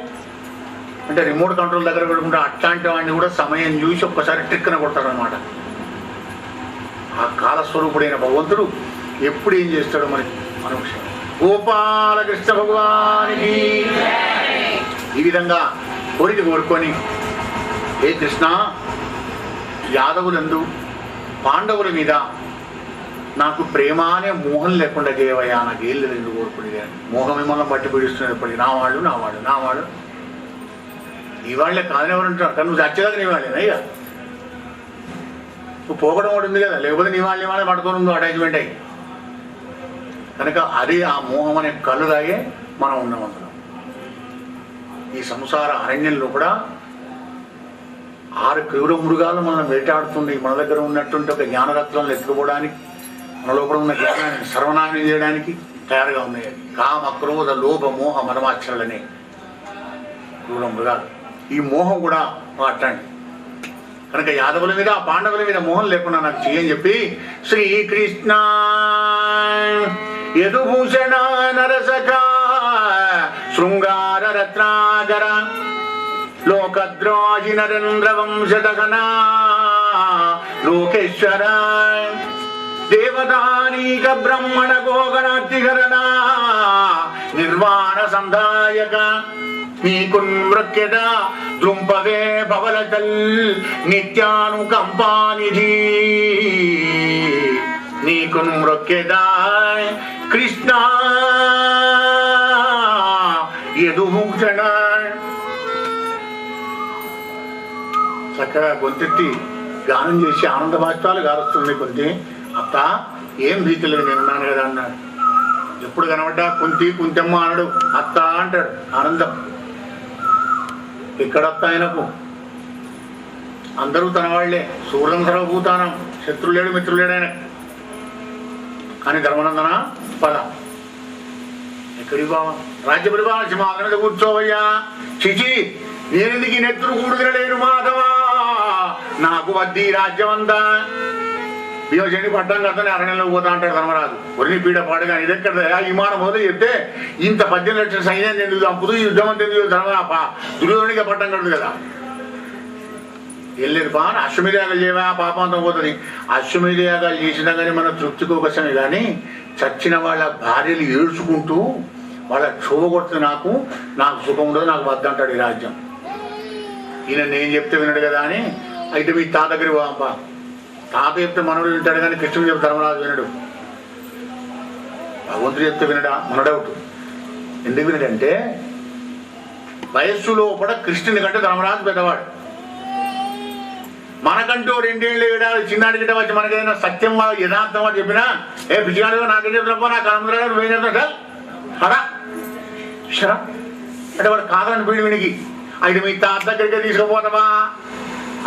అంటే రిమోట్ కంట్రోల్ దగ్గర పెట్టుకుంటే అట్లాంటి వాడిని కూడా సమయం చూసి ఒక్కసారి ట్రిక్కన కొడతాడు అనమాట. ఆ కాలస్వరూపుడైన భగవంతుడు ఎప్పుడు ఏం చేస్తాడో మనకి విషయం. గోపాలకృష్ణ భగవానికి ఈ విధంగా కోరిక కోరుకొని, ఏ కృష్ణ, యాదవులందు పాండవుల మీద నాకు ప్రేమ అనే మోహం లేకుండా చేయవయ్యా. నాకు ఏం లేదు ఎందుకు కోరుకునేది. మోహం మిమ్మల్ని బట్టి పీడిస్తున్నది ఎప్పటికీ. నా వాడు నీ వాళ్ళే కాదని ఎవరు అంటారు? కానీ నువ్వు చచ్చేదాకా నీ వాళ్ళేనా? ఇక నువ్వు పోగడం కూడా ఉంది కదా, లేకపోతే నీ వాళ్ళే పట్టుకొని ఉందో అటాచ్మెంట్ అయ్యి. కనుక అదే ఆ మోహం అనే కళ్ళు తాగే మనం ఉన్నాం అందులో. ఈ సంసార అరణ్యంలో కూడా 6 క్రూర మృగాలు మనం వేటాడుతుంది. మన దగ్గర ఉన్నటువంటి ఒక జ్ఞానరత్నాలను ఎత్తుకుపోవడానికి, మన లోపల ఉన్న జ్ఞానాన్ని సర్వనాశనం చేయడానికి తయారుగా ఉన్నాయి. కామ, క్రోధ, లోభ, మోహ, మదమాచరణలనే క్రూర మృగాలు. ఈ మోహం కూడా అట్లాంటి. కనుక యాదవుల మీద, పాండవుల మీద మోహం లేకుండా నాకు చెయ్యని చెప్పి శ్రీకృష్ణ యదుభూషణ నరసక శృంగార రత్నాకర లోకద్రోహి నరేంద్ర వంశదగనా లోకేశ్వర దేవతానీక బ్రహ్మణ గోగణాతికరణ నిర్వాణ సంధాయక నీకున్మృత్యద దృంపవే భవలతల్ నిత్యానుకంపానిధి నీకున్మృత్యద కృష్ణ యదుభూషణ. చక్కగా గొంతెత్తి గానం చేసి ఆనంద బాష్పాలు గారుస్తుంది. కొంత అత్త ఏం భీతి లేదు, నేనున్నాను కదా అన్నాడు. ఎప్పుడు కనబడ్డా కుంతమ్మ అనడు, అత్త అంటాడు. ఆనందం. ఎక్కడత్త ఆయనకు? అందరూ తన వాళ్లే. సూర్యం సర్వభూతానం, శత్రులేడు మిత్రులేడు ఆయన. కానీ ధర్మనందన పద ఎక్కడి బావ రాజ్య పరిపాలన సింహాసనం మీద కూర్చోవయ్యా. చిచి నేనెందుకు ఈ నెత్తురు కూడుదలేను మాధవా, నాకు వద్ది రాజ్యం అంతా. భీమసేనుడికి పట్టం కడతానే అరణ్యంలో పోతా అంటాడు ధర్మరాజు. ఒరిని పీడ పాడగా ఇదెక్కడ ఈ మాట మొదలు చెప్తే ఇంత 18 లక్షల సైన్యాన్ని ఎందుకు చంపుతూ ఈ యుద్ధం అంతా ఎందుకు దుర్యోధనుడికి పట్టం కడదు కదా. వెళ్ళేది పా అశ్వమేధయాగాలు చేయవా పాపంతో పోతుంది. అశ్వమేధయాగాలు చేసినా కానీ మన తృప్తికి ఒకసమే కానీ చచ్చిన వాళ్ళ భార్యలు ఏడ్చుకుంటూ వాళ్ళ క్షోభ కొడుతుంది. నాకు సుఖం ఉండదు, నాకు వద్దంటాడు ఈ రాజ్యం. ఈయన నేను చెప్తే వినడు కదా అని అయితే మీ తాత దగ్గరికి పోదాంపా. తాత చెప్తే మనోడు వింటాడు కానీ కృష్ణుడు చెప్తే ధర్మరాజు వినడు. భగవంతుడు చెప్తే వినడా మన డౌట్. ఎందుకు వినడంటే వయస్సు లోపల కృష్ణుని కంటే ధర్మరాజు పెద్దవాడు. మనకంటూ 2 ఏళ్ళు ఏడాది చిన్నాడి గిట్ట వచ్చి మనకేదైనా సత్యం యథార్థమా చెప్పినా ఏ పిచ్చిగాడు నాకేం చెప్తున్నా నా కలముద్రా నువ్వేం చెప్తున్నా హరా షరా అంటే వాడు కాదని పీడి వినికి అయితే మీ తాత దగ్గరికి తీసుకుపోతావా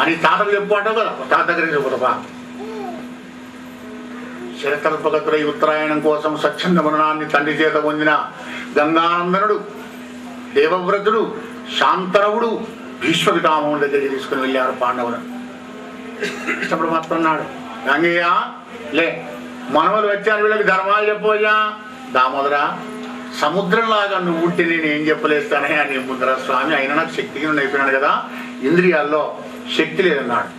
అని తాతకు చెప్పుకుంటావు కదా, తాత దగ్గరికి తీసుకుపోతావా. శరకల్పగతులై ఉత్తరాయణం కోసం స్వచ్ఛంద మరణాన్ని తండ్రి చేత పొందిన గంగానందనుడు, దేవవ్రతుడు, శాంతరవుడు భీష్మ పితామహుని దగ్గరికి తీసుకుని వెళ్ళారు పాండవులు. కృష్ణుడు మాత్రం అన్నాడు, గంగయ్య లే మనవలు వచ్చారు వీళ్ళకి ధర్మాలు చెప్పోయ్యా. దామోదరా సముద్రంలాగా నువ్వు ఉంటే నేను ఏం చెప్పలేస్తానే అని ముద్ర స్వామి అయినా నాకు శక్తికి నుండి అయిపోయినాడు కదా, ఇంద్రియాల్లో శక్తి లేదన్నాడు.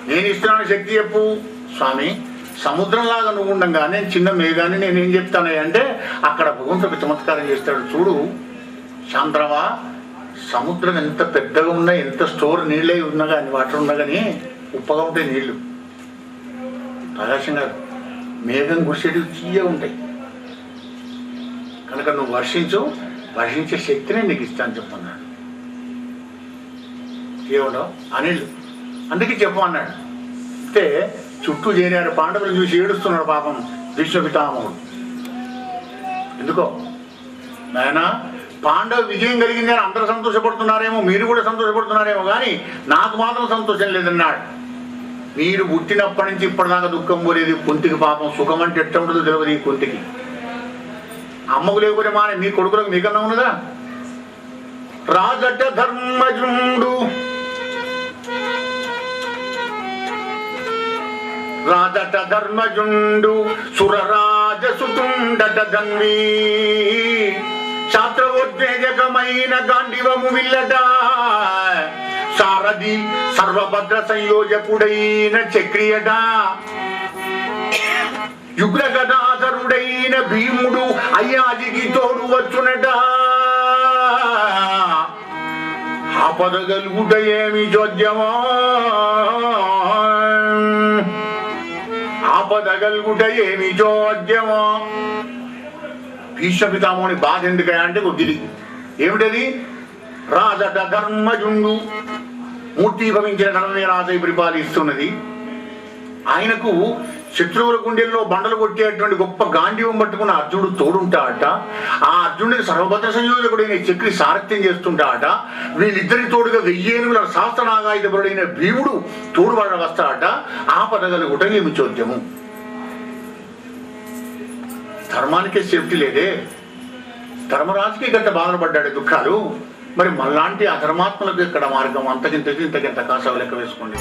నేను ఇస్తున్నాను శక్తి చెప్పు స్వామి. సముద్రంలాగా నువ్వు ఉండంగా నేను చిన్న మేఘాన్ని నేనేం చెప్తానే అంటే అక్కడ భగవంతుడు చమత్కారం చేస్తాడు. చూడు శాంతరవా, సముద్రం ఎంత పెద్దగా ఉన్నా ఎంత స్టోర్ నీళ్ళే ఉన్నా కానీ వాటర్ ఉన్నా కానీ ఉప్పగా ఉంటాయి నీళ్లు. ప్రకాశంగా మేఘం కురిసేటివి తీయగా ఉంటాయి కనుక నువ్వు వర్షించే శక్తిని నీకు ఇస్తాను చెప్పన్నాడు. కేవలం అనిల్ అందుకే చెప్పమన్నాడు. అంటే చుట్టూ చేరాడు, పాండవులు చూసి ఏడుస్తున్నాడు పాపం భీష్మ పితామహుడు. ఎందుకో నాయన పాండవ విజయం కలిగిందని అందరూ సంతోషపడుతున్నారేమో, మీరు కూడా సంతోషపడుతున్నారేమో, కానీ నాకు మాత్రం సంతోషం లేదన్నాడు. మీరు పుట్టినప్పటి నుంచి ఇప్పటిదాకా దుఃఖం పోలేదు కుంతికి. పాపం సుఖం అంటే ఎట్ట ఉండదో తెలియదు ఈ కుంతికి. అమ్మకు లేకపోతే మానే మీ కొడుకులకు మీకన్నా ఉన్నదా. రాజట ధర్మజుండు రాజట ధర్మజుండు సురరాజసుతుండట ధన్వీ శాస్త్రవోద్వేజకమైన గాంధీవము విల్లట సారథి సర్వభద్ర సంయోజకుడైన చక్రియట యుగ్రగదాధరుడైన భీముడు అయ్యాదికి తోడు వచ్చునట ఆపదగలుగుట ఏమి చోద్యమో ఆపదగలుగుట ఏమి చోద్యమో. భీష్మ పితామహుని బాధ ఎందుకయా అంటే కొద్దిది ఏమిటది. రాజట ధర్మజుండు మూర్తిభవించిన ధర్మమే రాజై పరిపాలిస్తున్నది. ఆయనకు శత్రువుల గుండెల్లో బండలు కొట్టేటువంటి గొప్ప గాంధీవం పట్టుకున్న అర్జునుడు తోడుంటాడట. ఆ అర్జునుడికి సర్వభద్ర సంయోజకుడైన చక్రి సారథ్యం చేస్తుంటాడట. వీళ్ళిద్దరి తోడుగా 1000 ఏనుగుల శాస్త్రనాగాయుధపరుడైన భీముడు తోడువాడ వస్తాడట. ఆపదగలుగుట ఏమి చోద్యము. ధర్మానికే సేఫ్టీ లేదే. ధర్మరాజుకి గట్ట బాధలు పడ్డాడు దుఃఖాలు. మరి మళ్ళాంటి అధర్మాత్మలకు ఇక్కడ మార్గం అంతకింతకి ఇంతకింత కాసావు లెక్క వేసుకోండి.